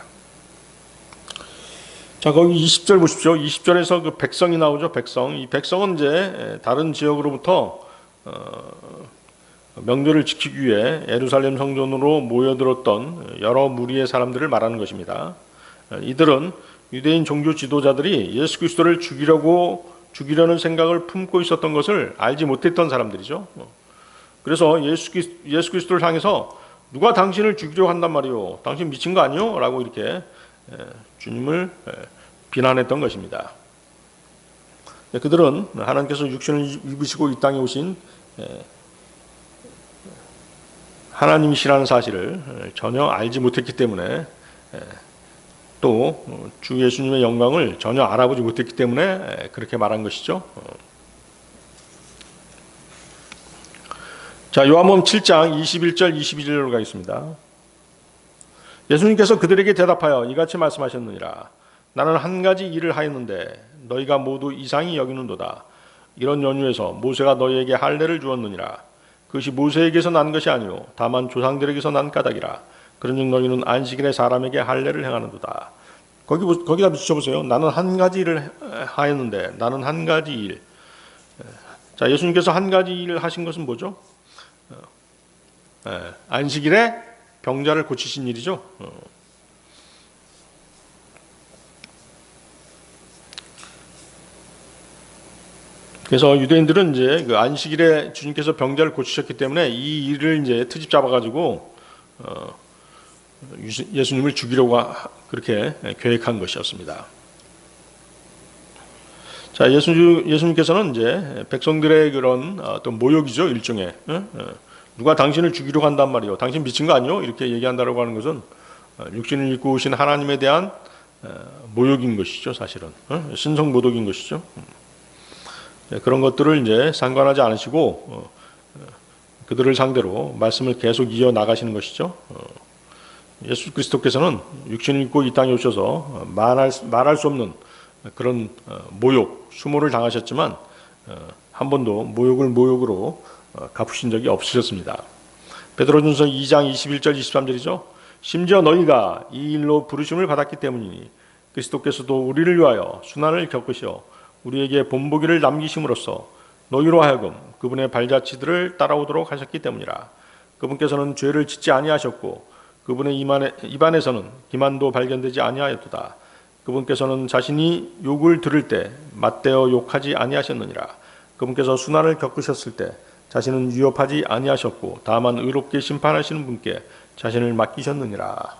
자, 거기 20절 보십시오. 20절에서 그 백성이 나오죠. 백성. 이 백성은 이제 다른 지역으로부터 명절을 지키기 위해 예루살렘 성전으로 모여들었던 여러 무리의 사람들을 말하는 것입니다. 이들은 유대인 종교 지도자들이 예수 그리스도를 죽이려는 생각을 품고 있었던 것을 알지 못했던 사람들이죠. 그래서 예수 그리스도를 향해서 누가 당신을 죽이려고 한단 말이오? 당신 미친 거 아니오? 라고 이렇게 주님을 비난했던 것입니다. 그들은 하나님께서 육신을 입으시고 이 땅에 오신 하나님이시라는 사실을 전혀 알지 못했기 때문에 또 주 예수님의 영광을 전혀 알아보지 못했기 때문에 그렇게 말한 것이죠. 자, 요한복음 7장 21절 22절로 가겠습니다. 예수님께서 그들에게 대답하여 이같이 말씀하셨느니라. 나는 한 가지 일을 하였는데 너희가 모두 이상히 여기는도다. 이런 연유에서 모세가 너희에게 할례를 주었느니라. 그것이 모세에게서 난 것이 아니요 다만 조상들에게서 난 까닭이라. 그런즉 너희는 안식일에 사람에게 할례를 행하는도다. 거기다 붙여보세요. 나는 한 가지 일을 하였는데, 나는 한 가지 일. 자, 예수님께서 한 가지 일을 하신 것은 뭐죠? 안식일에 병자를 고치신 일이죠. 그래서 유대인들은 이제 그 안식일에 주님께서 병자를 고치셨기 때문에 이 일을 이제 트집 잡아가지고 예수님을 죽이려고 그렇게 계획한 것이었습니다. 자, 예수님께서는 이제 백성들의 그런 어떤 모욕이죠, 일종의. 누가 당신을 죽이려고 한단 말이요. 당신 미친 거 아니요? 이렇게 얘기한다라고 하는 것은 육신을 입고 오신 하나님에 대한 모욕인 것이죠, 사실은. 신성 모독인 것이죠. 그런 것들을 이제 상관하지 않으시고 그들을 상대로 말씀을 계속 이어 나가시는 것이죠. 예수 그리스도께서는 육신을 입고 이 땅에 오셔서 말할 수 없는 그런 모욕, 수모를 당하셨지만 한 번도 모욕을 모욕으로 갚으신 적이 없으셨습니다. 베드로전서 2장 21절 23절이죠. 심지어 너희가 이 일로 부르심을 받았기 때문이니 그리스도께서도 우리를 위하여 순환을 겪으시어 우리에게 본보기를 남기심으로써 너희로 하여금 그분의 발자취들을 따라오도록 하셨기 때문이라. 그분께서는 죄를 짓지 아니하셨고 그분의 입안에서는 기만도 발견되지 아니하였도다. 그분께서는 자신이 욕을 들을 때 맞대어 욕하지 아니하셨느니라. 그분께서 순환을 겪으셨을 때 자신은 위협하지 아니하셨고 다만 의롭게 심판하시는 분께 자신을 맡기셨느니라.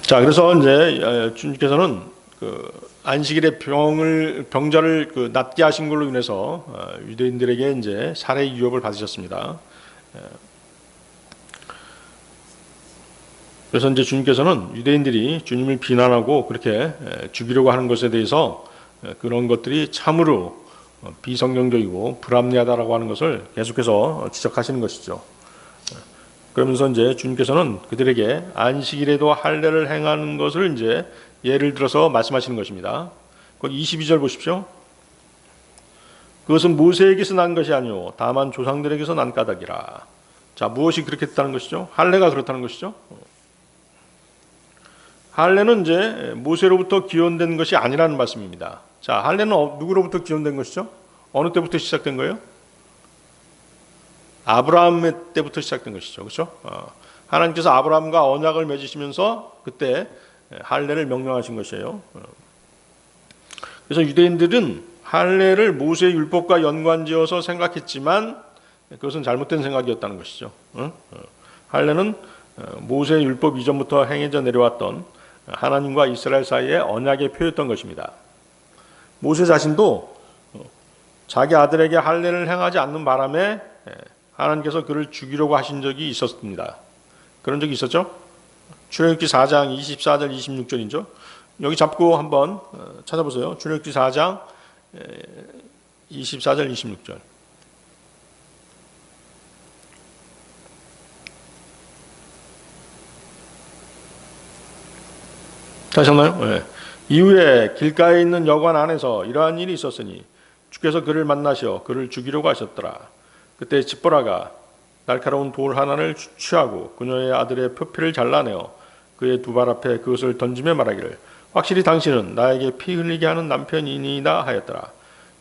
자, 그래서 이제 주님께서는 그 안식일에 병자를 그 낫게 하신 걸로 인해서 유대인들에게 이제 살해 위협을 받으셨습니다. 그래서 이제 주님께서는 유대인들이 주님을 비난하고 그렇게 죽이려고 하는 것에 대해서 그런 것들이 참으로 비성경적이고 불합리하다라고 하는 것을 계속해서 지적하시는 것이죠. 그러면서 이제 주님께서는 그들에게 안식일에도 할례를 행하는 것을 이제 예를 들어서 말씀하시는 것입니다. 거기 22절 보십시오. 그것은 모세에게서 난 것이 아니오 다만 조상들에게서 난 까닭이라. 자, 무엇이 그렇게 됐다는 것이죠? 할례가 그렇다는 것이죠. 할례는 이제 모세로부터 기원된 것이 아니라는 말씀입니다. 자, 할례는 누구로부터 기원된 것이죠? 어느 때부터 시작된 거예요? 아브라함 때부터 시작된 것이죠. 그렇죠? 하나님께서 아브라함과 언약을 맺으시면서 그때 할례를 명령하신 것이에요. 그래서 유대인들은 할례를 모세의 율법과 연관지어서 생각했지만 그것은 잘못된 생각이었다는 것이죠. 할례는 모세의 율법 이전부터 행해져 내려왔던 하나님과 이스라엘 사이의 언약의 표였던 것입니다. 모세 자신도 자기 아들에게 할례를 행하지 않는 바람에 하나님께서 그를 죽이려고 하신 적이 있었습니다. 그런 적이 있었죠? 출애굽기 4장 24절 26절이죠. 여기 잡고 한번 찾아보세요. 출애굽기 4장 24절 26절. 다시 한나요? 네. 이후에 길가에 있는 여관 안에서 이러한 일이 있었으니 주께서 그를 만나시어 그를 죽이려고 하셨더라. 그때 집보라가 날카로운 돌 하나를 취하고 그녀의 아들의 표피를 잘라내어 그의 두 발 앞에 그것을 던지며 말하기를 확실히 당신은 나에게 피 흘리게 하는 남편이니이다 하였더라.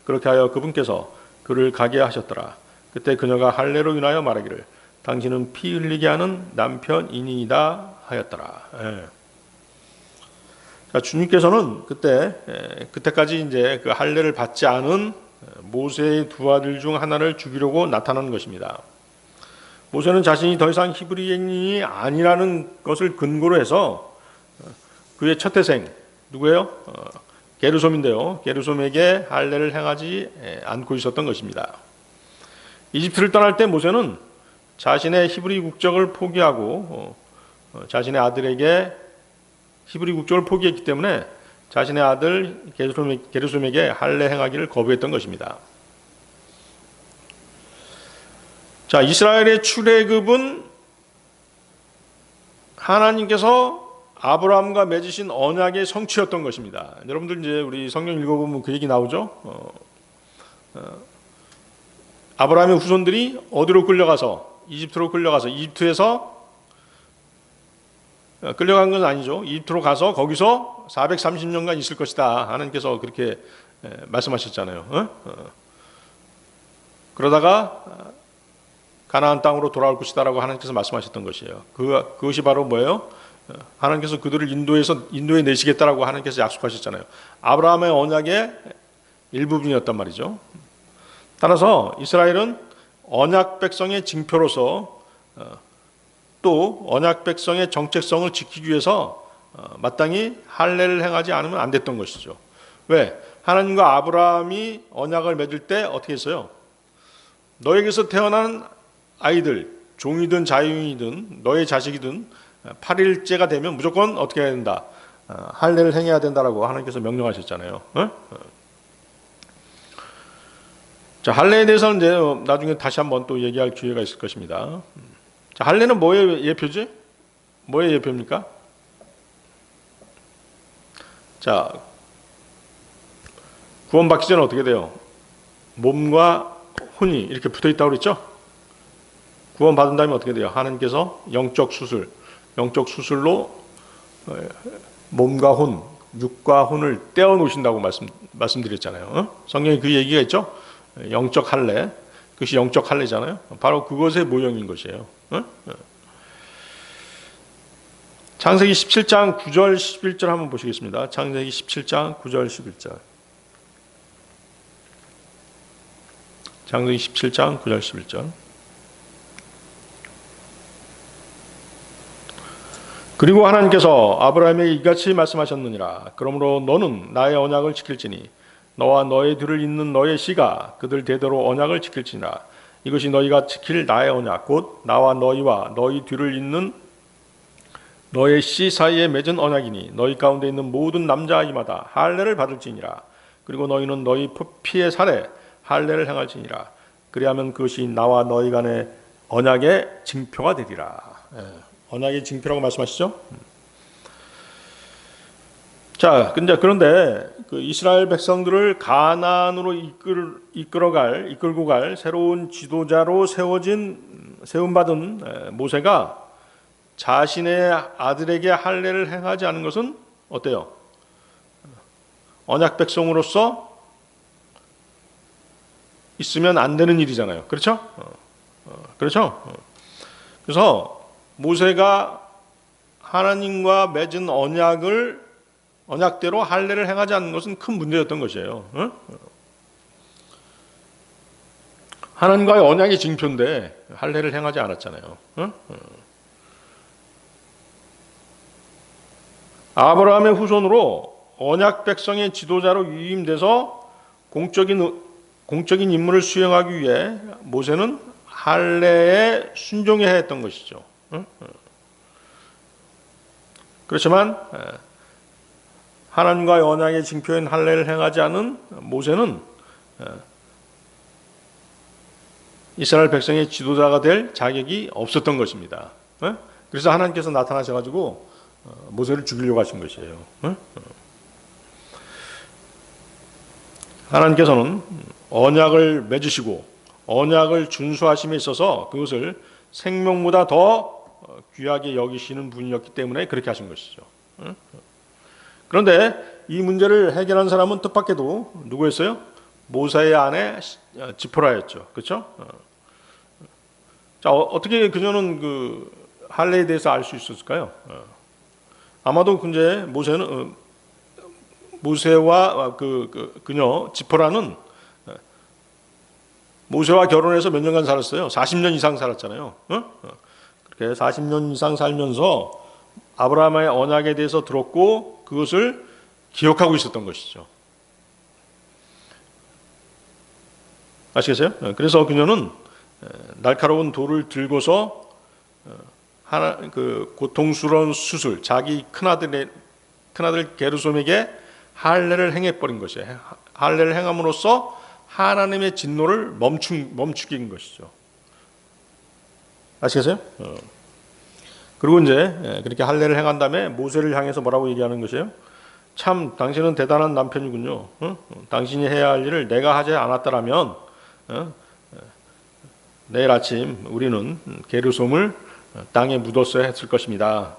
그렇게 하여 그분께서 그를 가게 하셨더라. 그때 그녀가 할례로 인하여 말하기를 당신은 피 흘리게 하는 남편이니이다 하였더라. 자, 주님께서는 그때까지 이제 그 할례를 받지 않은 모세의 두 아들 중 하나를 죽이려고 나타나는 것입니다. 모세는 자신이 더 이상 히브리인이 아니라는 것을 근거로 해서 그의 첫 태생 누구예요? 게르솜인데요. 게르솜에게 할례를 행하지 않고 있었던 것입니다. 이집트를 떠날 때 모세는 자신의 히브리 국적을 포기하고 자신의 아들에게 히브리 국적을 포기했기 때문에 자신의 아들 게르솜에게 할례 행하기를 거부했던 것입니다. 자, 이스라엘의 출애굽은 하나님께서 아브라함과 맺으신 언약의 성취였던 것입니다. 여러분들 이제 우리 성경 읽어보면 그 얘기 나오죠. 아브라함의 후손들이 어디로 끌려가서 이집트로 끌려가서 이집트에서 끌려간 건 아니죠. 이집트로 가서 거기서 430년간 있을 것이다. 하나님께서 그렇게 말씀하셨잖아요. 그러다가 가나안 땅으로 돌아올 것이다라고 하나님께서 말씀하셨던 것이에요. 그것이 바로 뭐예요? 하나님께서 그들을 인도에 내시겠다라고 하나님께서 약속하셨잖아요. 아브라함의 언약의 일부분이었단 말이죠. 따라서 이스라엘은 언약 백성의 징표로서 또 언약 백성의 정체성을 지키기 위해서 마땅히 할례를 행하지 않으면 안 됐던 것이죠. 왜? 하나님과 아브라함이 언약을 맺을 때 어떻게 했어요? 너에게서 태어난 아이들, 종이든 자유인이든 너의 자식이든 8일째가 되면 무조건 어떻게 해야 된다? 할례를 행해야 된다라고 하나님께서 명령하셨잖아요. 자, 할례에 대해서는 이제 나중에 다시 한번 또 얘기할 기회가 있을 것입니다. 자, 할례는 뭐의 예표지? 뭐의 예표입니까? 자, 구원받기 전에 어떻게 돼요? 몸과 혼이 이렇게 붙어 있다고 그랬죠? 구원받은 다음에 어떻게 돼요? 하나님께서 영적 수술로 몸과 혼, 육과 혼을 떼어 놓으신다고 말씀드렸잖아요. 성경에 그 얘기가 있죠? 영적 할례, 그것이 영적 할례잖아요. 바로 그것의 모형인 것이에요. 창세기 17장 9절 11절 한번 보시겠습니다. 창세기 17장 9절 11절. 창세기 17장 9절 11절. 그리고 하나님께서 아브라함에게 이같이 말씀하셨느니라. 그러므로 너는 나의 언약을 지킬지니 너와 너의 뒤를 잇는 너의 씨가 그들 대대로 언약을 지킬지니라. 이것이 너희가 지킬 나의 언약 곧 나와 너희와 너희 뒤를 잇는 너의 씨 사이에 맺은 언약이니 너희 가운데 있는 모든 남자아이마다 할례를 받을지니라. 그리고 너희는 너희 피의 살에 할례를 행할지니라. 그리하면 그것이 나와 너희 간의 언약의 징표가 되리라. 언약의 징표라고 말씀하시죠? 자, 그런데 그 이스라엘 백성들을 가나안으로 이끌고 갈 새로운 지도자로 세움받은 모세가 자신의 아들에게 할례를 행하지 않은 것은 어때요? 언약 백성으로서 있으면 안 되는 일이잖아요. 그렇죠? 그렇죠? 그래서 모세가 하나님과 맺은 언약대로 할례를 행하지 않는 것은 큰 문제였던 것이에요. 하나님과의 언약이 징표인데 할례를 행하지 않았잖아요. 아브라함의 후손으로 언약 백성의 지도자로 위임돼서 공적인 임무를 수행하기 위해 모세는 할례에 순종해야 했던 것이죠. 그렇지만 하나님과의 언약의 징표인 할례를 행하지 않은 모세는 이스라엘 백성의 지도자가 될 자격이 없었던 것입니다. 그래서 하나님께서 나타나셔가지고 모세를 죽이려고 하신 것이에요. 하나님께서는 언약을 맺으시고 언약을 준수하심에 있어서 그것을 생명보다 더 귀하게 여기시는 분이었기 때문에 그렇게 하신 것이죠. 그런데 이 문제를 해결한 사람은 뜻밖에도 누구였어요? 모세의 아내 지포라였죠. 그렇죠? 자, 어떻게 그녀는 그 할례에 대해서 알 수 있었을까요? 아마도 이제 모세와 그녀 지포라는 모세와 결혼해서 몇 년간 살았어요? 40년 이상 살았잖아요. 그렇게 40년 이상 살면서 아브라함의 언약에 대해서 들었고 그것을 기억하고 있었던 것이죠. 아시겠어요? 그래서 그녀는 날카로운 돌을 들고서 고통스러운 수술, 자기 큰아들 게르솜에게 할례를 행해버린 것이에요. 할례를 행함으로써 하나님의 진노를 멈추긴 것이죠. 아시겠어요? 그리고 이제 그렇게 할례를 행한 다음에 모세를 향해서 뭐라고 얘기하는 것이에요? 참 당신은 대단한 남편이군요. 당신이 해야 할 일을 내가 하지 않았더라면 내일 아침 우리는 게르솜을 땅에 묻었어야 했을 것입니다.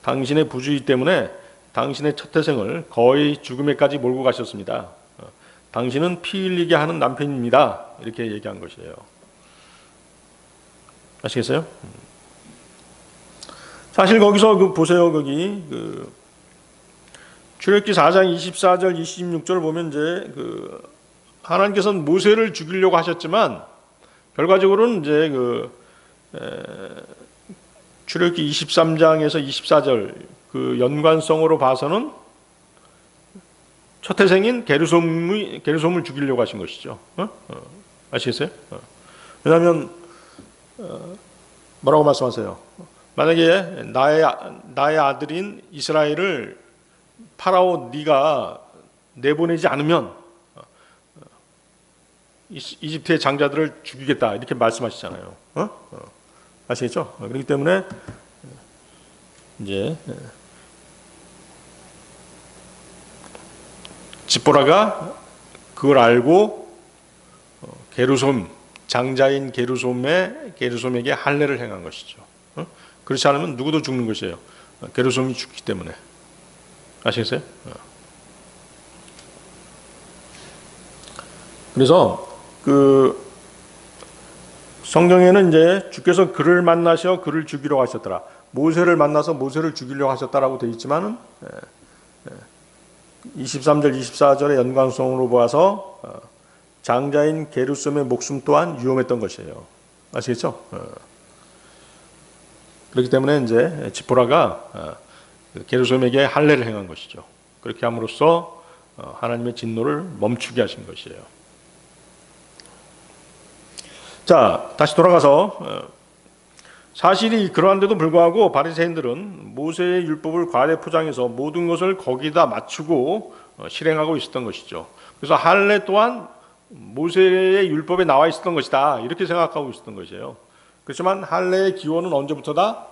당신의 부주의 때문에 당신의 첫 태생을 거의 죽음에까지 몰고 가셨습니다. 당신은 피 흘리게 하는 남편입니다. 이렇게 얘기한 것이에요. 아시겠어요? 사실 거기서 보세요. 거기 출애굽기 4장 24절 26절 보면 이제 하나님께서는 모세를 죽이려고 하셨지만 결과적으로는 이제 출애굽기 23장에서 24절 그 연관성으로 봐서는 첫 태생인 게르솜을 죽이려고 하신 것이죠. 아시겠어요? 왜냐하면 뭐라고 말씀하세요? 만약에 나의 아들인 이스라엘을 파라오 네가 내보내지 않으면 이집트의 장자들을 죽이겠다 이렇게 말씀하시잖아요. 아시겠죠? 그렇기 때문에 이제 지포라가 그걸 알고 게르솜 장자인 게르솜에게 할례를 행한 것이죠. 그렇지 않으면 누구도 죽는 것이에요. 게르솜이 죽기 때문에. 아시겠어요? 그래서 성경에는 이제 주께서 그를 만나셔 그를 죽이려고 하셨더라. 모세를 만나서 모세를 죽이려고 하셨다라고 되어 있지만은 23절 24절의 연관성으로 보아서 장자인 게르솜의 목숨 또한 위험했던 것이에요. 아시겠죠? 그렇기 때문에 이제 지포라가 게르솜에게 할례를 행한 것이죠. 그렇게 함으로써 하나님의 진노를 멈추게 하신 것이에요. 자, 다시 돌아가서 사실이 그러한데도 불구하고 바리새인들은 모세의 율법을 과대 포장해서 모든 것을 거기다 맞추고 실행하고 있었던 것이죠. 그래서 할례 또한 모세의 율법에 나와 있었던 것이다 이렇게 생각하고 있었던 것이에요. 그렇지만 할례의 기원은 언제부터다?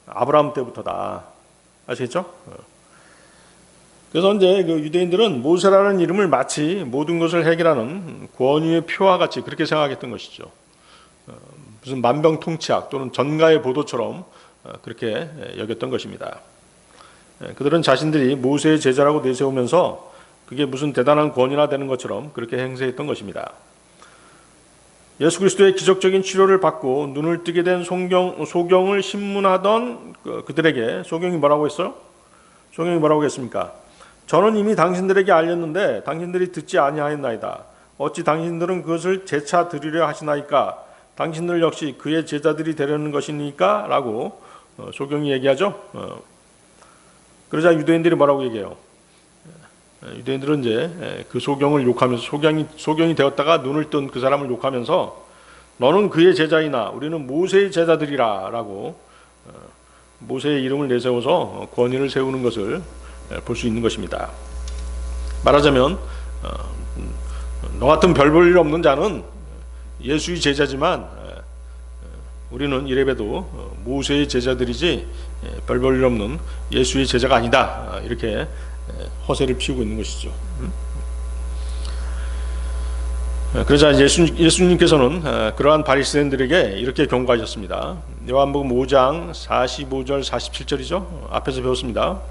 아브라함 때부터다. 아시겠죠? 그래서 이제 유대인들은 모세라는 이름을 마치 모든 것을 해결하는 권위의 표와 같이 그렇게 생각했던 것이죠. 무슨 만병통치약 또는 전가의 보도처럼 그렇게 여겼던 것입니다. 그들은 자신들이 모세의 제자라고 내세우면서 그게 무슨 대단한 권위나 되는 것처럼 그렇게 행세했던 것입니다. 예수 그리스도의 기적적인 치료를 받고 눈을 뜨게 된 소경을 신문하던 그들에게 소경이 뭐라고 했어요? 소경이 뭐라고 했습니까? 저는 이미 당신들에게 알렸는데 당신들이 듣지 아니하였나이다. 어찌 당신들은 그것을 재차 들으려 하시나이까? 당신들 역시 그의 제자들이 되려는 것이니까? 라고 소경이 얘기하죠. 그러자 유대인들이 뭐라고 얘기해요? 유대인들은 이제 그 소경을 욕하면서 소경이 되었다가 눈을 뜬 그 사람을 욕하면서 너는 그의 제자이나 우리는 모세의 제자들이라 라고 모세의 이름을 내세워서 권위를 세우는 것을 볼 수 있는 것입니다. 말하자면 너 같은 별 볼 일 없는 자는 예수의 제자지만 우리는 이래봬도 모세의 제자들이지 별 볼 일 없는 예수의 제자가 아니다 이렇게 허세를 피우고 있는 것이죠. 그러자 예수님께서는 그러한 바리새인들에게 이렇게 경고하셨습니다. 요한복음 5장 45절 47절이죠. 앞에서 배웠습니다.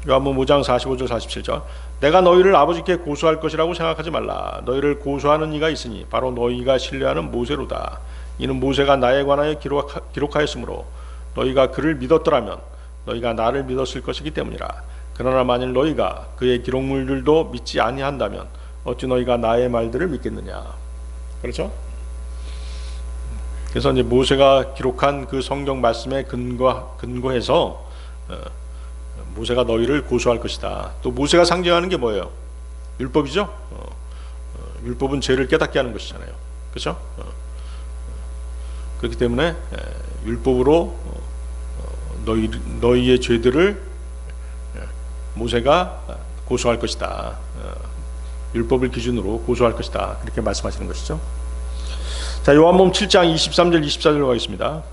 요한복음 5장 45절 47절 내가 너희를 아버지께 고소할 것이라고 생각하지 말라. 너희를 고소하는 이가 있으니 바로 너희가 신뢰하는 모세로다. 이는 모세가 나에 관하여 기록하였으므로 너희가 그를 믿었더라면 너희가 나를 믿었을 것이기 때문이라. 그러나 만일 너희가 그의 기록물들도 믿지 아니한다면 어찌 너희가 나의 말들을 믿겠느냐. 그렇죠? 그래서 이제 모세가 기록한 그 성경 말씀에 근거해서 모세가 너희를 고소할 것이다. 또 모세가 상징하는 게 뭐예요? 율법이죠. 율법은 죄를 깨닫게 하는 것이잖아요. 그렇죠? 그렇기 때문에 율법으로 너희의 죄들을 모세가 고소할 것이다. 율법을 기준으로 고소할 것이다. 그렇게 말씀하시는 것이죠. 자, 요한복음 7장 23절 24절로 가겠습니다.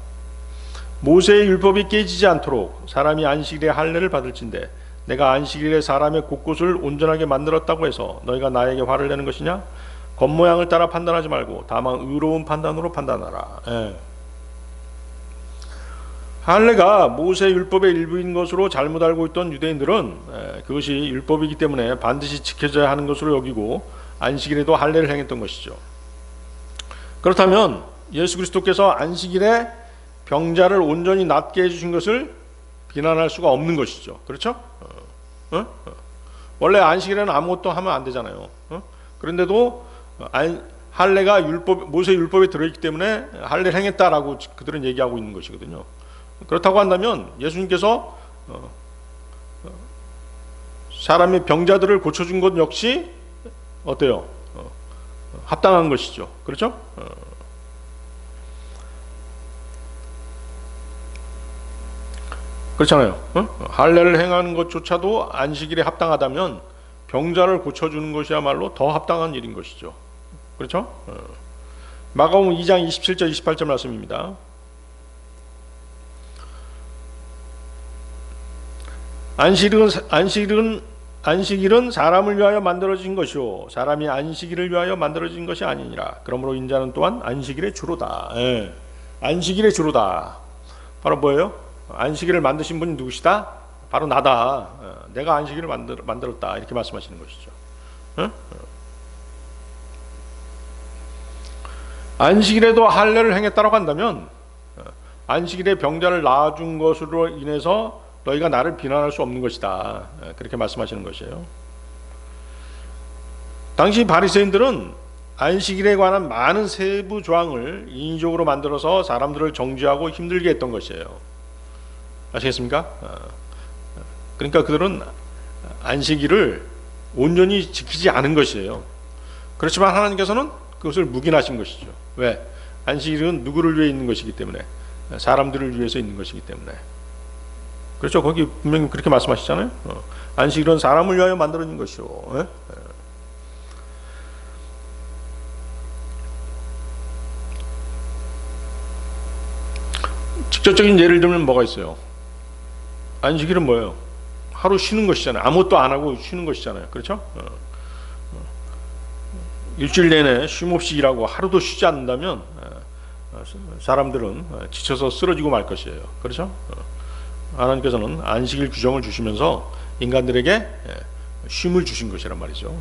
모세의 율법이 깨지지 않도록 사람이 안식일에 할례를 받을진대 내가 안식일에 사람의 곳곳을 온전하게 만들었다고 해서 너희가 나에게 화를 내는 것이냐? 겉모양을 따라 판단하지 말고 다만 의로운 판단으로 판단하라. 할례가 모세 율법의 일부인 것으로 잘못 알고 있던 유대인들은 그것이 율법이기 때문에 반드시 지켜져야 하는 것으로 여기고 안식일에도 할례를 행했던 것이죠. 그렇다면 예수 그리스도께서 안식일에 병자를 온전히 낫게 해주신 것을 비난할 수가 없는 것이죠. 그렇죠? 원래 안식일에는 아무것도 하면 안 되잖아요. 그런데도 할례가 모세 율법에 들어있기 때문에 할례를 행했다라고 그들은 얘기하고 있는 것이거든요. 그렇다고 한다면 예수님께서 사람의 병자들을 고쳐준 것 역시 어때요? 합당한 것이죠. 그렇죠? 그렇잖아요. 할례를 행하는 것조차도 안식일에 합당하다면 병자를 고쳐주는 것이야말로 더 합당한 일인 것이죠. 그렇죠? 마가복음 2장 27절 28절 말씀입니다. 안식일은 사람을 위하여 만들어진 것이요 사람이 안식일을 위하여 만들어진 것이 아니니라. 그러므로 인자는 또한 안식일의 주로다. 안식일의 주로다. 바로 뭐예요? 안식일을 만드신 분이 누구시다? 바로 나다. 내가 안식일을 만들었다. 이렇게 말씀하시는 것이죠. 안식일에도 할례를 행했다고 한다면 안식일에 병자를 낳아준 것으로 인해서 너희가 나를 비난할 수 없는 것이다. 그렇게 말씀하시는 것이에요. 당시 바리새인들은 안식일에 관한 많은 세부 조항을 인위적으로 만들어서 사람들을 정죄하고 힘들게 했던 것이에요. 아시겠습니까? 그러니까 그들은 안식일을 온전히 지키지 않은 것이에요. 그렇지만 하나님께서는 그것을 묵인하신 것이죠. 왜? 안식일은 누구를 위해 있는 것이기 때문에, 사람들을 위해서 있는 것이기 때문에. 그렇죠? 거기 분명히 그렇게 말씀하시잖아요. 안식일은 사람을 위하여 만들어진 것이요. 직접적인 예를 들면 뭐가 있어요? 안식일은 뭐예요? 하루 쉬는 것이잖아요. 아무것도 안 하고 쉬는 것이잖아요. 그렇죠? 일주일 내내 쉼없이 일하고 하루도 쉬지 않는다면 사람들은 지쳐서 쓰러지고 말 것이에요. 그렇죠? 하나님께서는 안식일 규정을 주시면서 인간들에게 쉼을 주신 것이란 말이죠.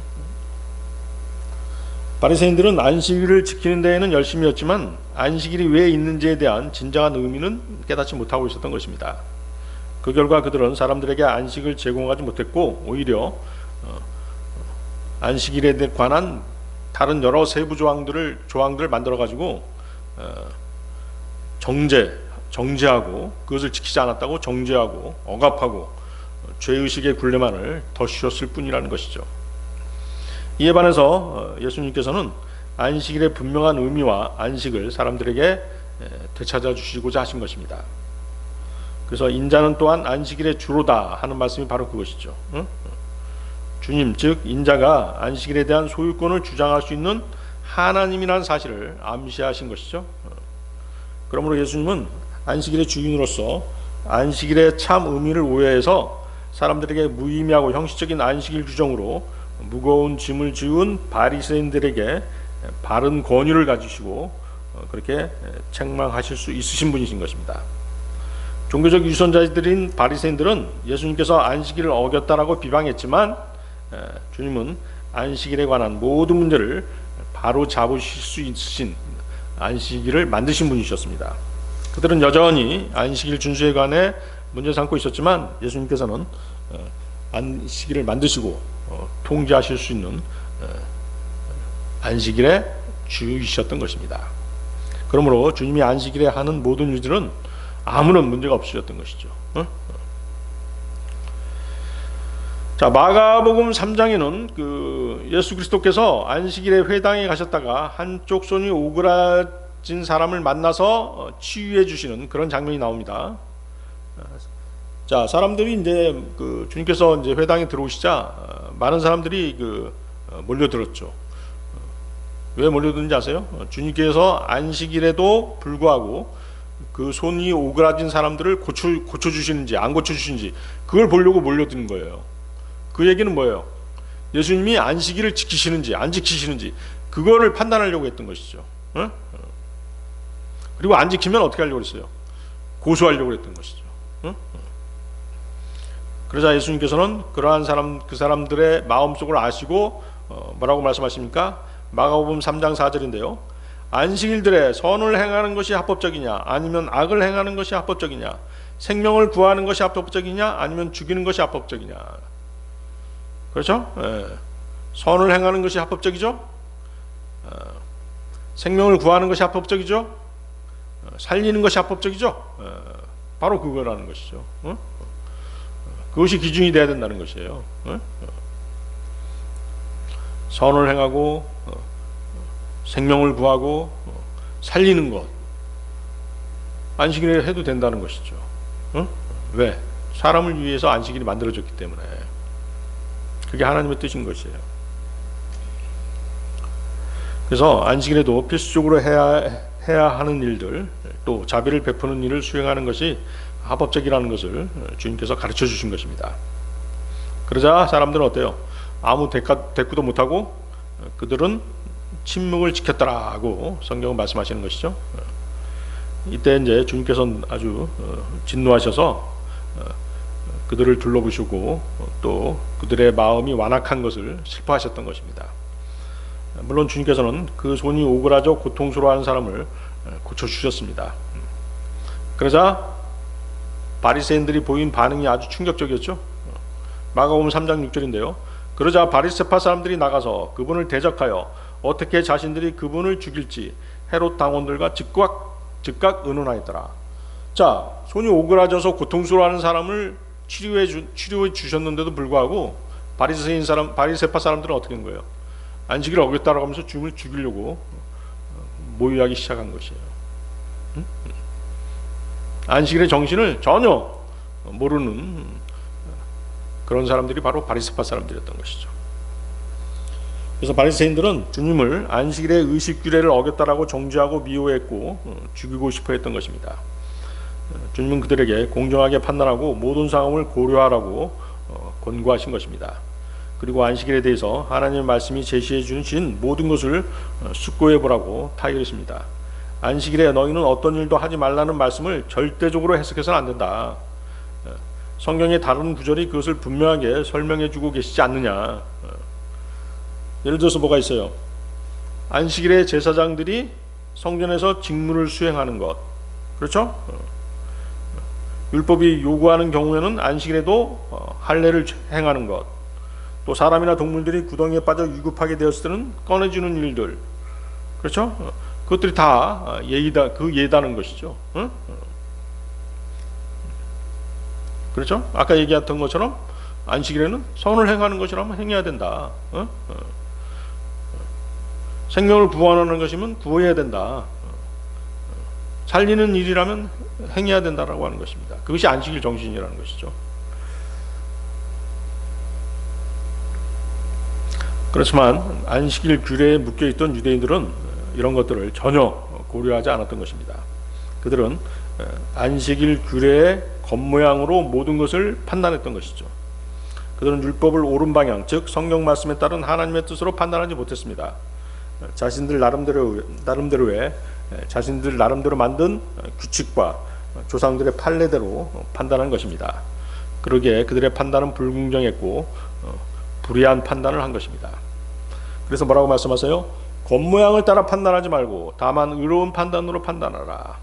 바리새인들은 안식일을 지키는 데에는 열심이었지만 안식일이 왜 있는지에 대한 진정한 의미는 깨닫지 못하고 있었던 것입니다. 그 결과 그들은 사람들에게 안식을 제공하지 못했고 오히려 안식일에 관한 다른 여러 세부 조항들을 만들어 가지고 정죄하고 그것을 지키지 않았다고 정죄하고 억압하고 죄의식의 굴레만을 더 씌웠을 뿐이라는 것이죠. 이에 반해서 예수님께서는 안식일의 분명한 의미와 안식을 사람들에게 되찾아 주시고자 하신 것입니다. 그래서 인자는 또한 안식일의 주로다 하는 말씀이 바로 그것이죠. 주님, 즉 인자가 안식일에 대한 소유권을 주장할 수 있는 하나님이라는 사실을 암시하신 것이죠. 그러므로 예수님은 안식일의 주인으로서 안식일의 참 의미를 오해해서 사람들에게 무의미하고 형식적인 안식일 규정으로 무거운 짐을 지운 바리새인들에게 바른 권위를 가지시고 그렇게 책망하실 수 있으신 분이신 것입니다. 종교적 유선자들인 바리새인들은 예수님께서 안식일을 어겼다라고 비방했지만 주님은 안식일에 관한 모든 문제를 바로 잡으실 수 있으신 안식일을 만드신 분이셨습니다. 그들은 여전히 안식일 준수에 관해 문제 삼고 있었지만 예수님께서는 안식일을 만드시고 통제하실 수 있는 안식일의 주이셨던 것입니다. 그러므로 주님이 안식일에 하는 모든 일들은 아무런 문제가 없으셨던 것이죠. 자, 마가복음 3장에는 예수 그리스도께서 안식일에 회당에 가셨다가 한쪽 손이 오그라진 사람을 만나서 치유해 주시는 그런 장면이 나옵니다. 자, 사람들이 이제 주님께서 이제 회당에 들어오시자 많은 사람들이 몰려들었죠. 왜 몰려드는지 아세요? 주님께서 안식일에도 불구하고 그 손이 오그라진 사람들을 고쳐주시는지 안 고쳐주시는지 그걸 보려고 몰려드는 거예요. 그 얘기는 뭐예요? 예수님이 안식일을 지키시는지 안 지키시는지 그거를 판단하려고 했던 것이죠. 어? 그리고 안 지키면 어떻게 하려고 했어요? 고소하려고 했던 것이죠. 어? 그러자 예수님께서는 그러한 그 사람들의 마음속을 아시고 뭐라고 말씀하십니까? 마가복음 3장 4절인데요. 안식일들에 선을 행하는 것이 합법적이냐 아니면 악을 행하는 것이 합법적이냐, 생명을 구하는 것이 합법적이냐 아니면 죽이는 것이 합법적이냐. 그렇죠? 예. 선을 행하는 것이 합법적이죠. 생명을 구하는 것이 합법적이죠. 살리는 것이 합법적이죠. 바로 그거라는 것이죠. 그것이 기준이 돼야 된다는 것이에요. 선을 행하고 생명을 구하고 살리는 것, 안식일에 해도 된다는 것이죠. 왜? 사람을 위해서 안식일이 만들어졌기 때문에. 그게 하나님의 뜻인 것이에요. 그래서 안식일에도 필수적으로 해야 하는 일들, 또 자비를 베푸는 일을 수행하는 것이 합법적이라는 것을 주님께서 가르쳐 주신 것입니다. 그러자 사람들은 어때요? 아무 대꾸도 못하고 그들은 침묵을 지켰더라고 성경은 말씀하시는 것이죠. 이때 이제 주님께서는 아주 진노하셔서 그들을 둘러보시고 또 그들의 마음이 완악한 것을 슬퍼하셨던 것입니다. 물론 주님께서는 그 손이 오그라져 고통스러워하는 사람을 고쳐주셨습니다. 그러자 바리새인들이 보인 반응이 아주 충격적이었죠. 마가복음 3장 6절인데요. 그러자 바리새파 사람들이 나가서 그분을 대적하여 어떻게 자신들이 그분을 죽일지 헤롯 당원들과 즉각 의논하였더라. 자, 손이 오그라져서 고통스러워하는 사람을 치료해 주셨는데도 불구하고 바리새파 사람들은 어떻게 된 거예요? 안식일을 어겼다라고 하면서 주님을 죽이려고 모의하기 시작한 것이에요. 안식일의 정신을 전혀 모르는 그런 사람들이 바로 바리새파 사람들이었던 것이죠. 그래서 바리새인들은 주님을 안식일의 의식규례를 어겼다라고 정죄하고 미워했고 죽이고 싶어 했던 것입니다. 주님은 그들에게 공정하게 판단하고 모든 상황을 고려하라고 권고하신 것입니다. 그리고 안식일에 대해서 하나님의 말씀이 제시해 주신 모든 것을 숙고해 보라고 타이르십니다. 안식일에 너희는 어떤 일도 하지 말라는 말씀을 절대적으로 해석해서는 안 된다. 성경의 다른 구절이 그것을 분명하게 설명해 주고 계시지 않느냐. 예를 들어서 뭐가 있어요? 안식일에 제사장들이 성전에서 직무를 수행하는 것, 그렇죠? 율법이 요구하는 경우에는 안식일에도 할례를 행하는 것, 또 사람이나 동물들이 구덩이에 빠져 위급하게 되었을 때는 꺼내주는 일들, 그렇죠? 그것들이 다 예다는 것이죠. 그렇죠? 아까 얘기했던 것처럼 안식일에는 선을 행하는 것이라면 행해야 된다. 생명을 구원하는 것이면 구해야 된다. 살리는 일이라면 행해야 된다라고 하는 것입니다. 그것이 안식일 정신이라는 것이죠. 그렇지만 안식일 규례에 묶여있던 유대인들은 이런 것들을 전혀 고려하지 않았던 것입니다. 그들은 안식일 규례의 겉모양으로 모든 것을 판단했던 것이죠. 그들은 율법을 옳은 방향, 즉 성경 말씀에 따른 하나님의 뜻으로 판단하지 못했습니다. 자신들 나름대로 만든 규칙과 조상들의 판례대로 판단한 것입니다. 그러기에 그들의 판단은 불공정했고 불의한 판단을 한 것입니다. 그래서 뭐라고 말씀하세요? 겉모양을 따라 판단하지 말고 다만 의로운 판단으로 판단하라.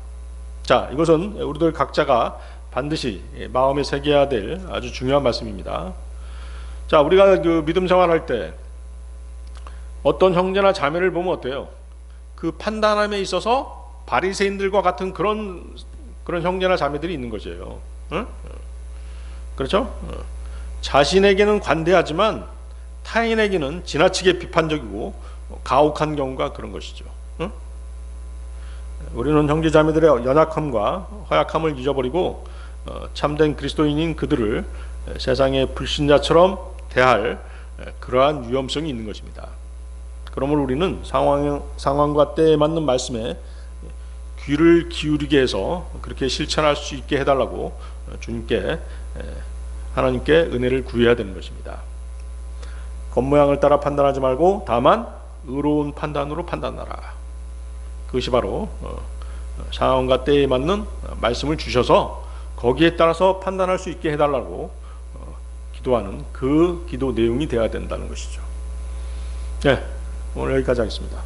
자, 이것은 우리들 각자가 반드시 마음에 새겨야 될 아주 중요한 말씀입니다. 자, 우리가 그 믿음 생활할 때 어떤 형제나 자매를 보면 어때요? 그 판단함에 있어서 바리새인들과 같은 그런 형제나 자매들이 있는 것이에요. 응? 그렇죠? 자신에게는 관대하지만 타인에게는 지나치게 비판적이고 가혹한 경우가 그런 것이죠. 응? 우리는 형제 자매들의 연약함과 허약함을 잊어버리고 참된 그리스도인인 그들을 세상의 불신자처럼 대할 그러한 위험성이 있는 것입니다. 그러므로 우리는 상황과 때에 맞는 말씀에 귀를 기울이게 해서 그렇게 실천할 수 있게 해달라고 주님께, 하나님께 은혜를 구해야 되는 것입니다. 겉모양을 따라 판단하지 말고 다만 의로운 판단으로 판단하라. 그것이 바로 상황과 때에 맞는 말씀을 주셔서 거기에 따라서 판단할 수 있게 해달라고 기도하는 그 기도 내용이 되어야 된다는 것이죠. 네, 오늘 여기까지 하겠습니다.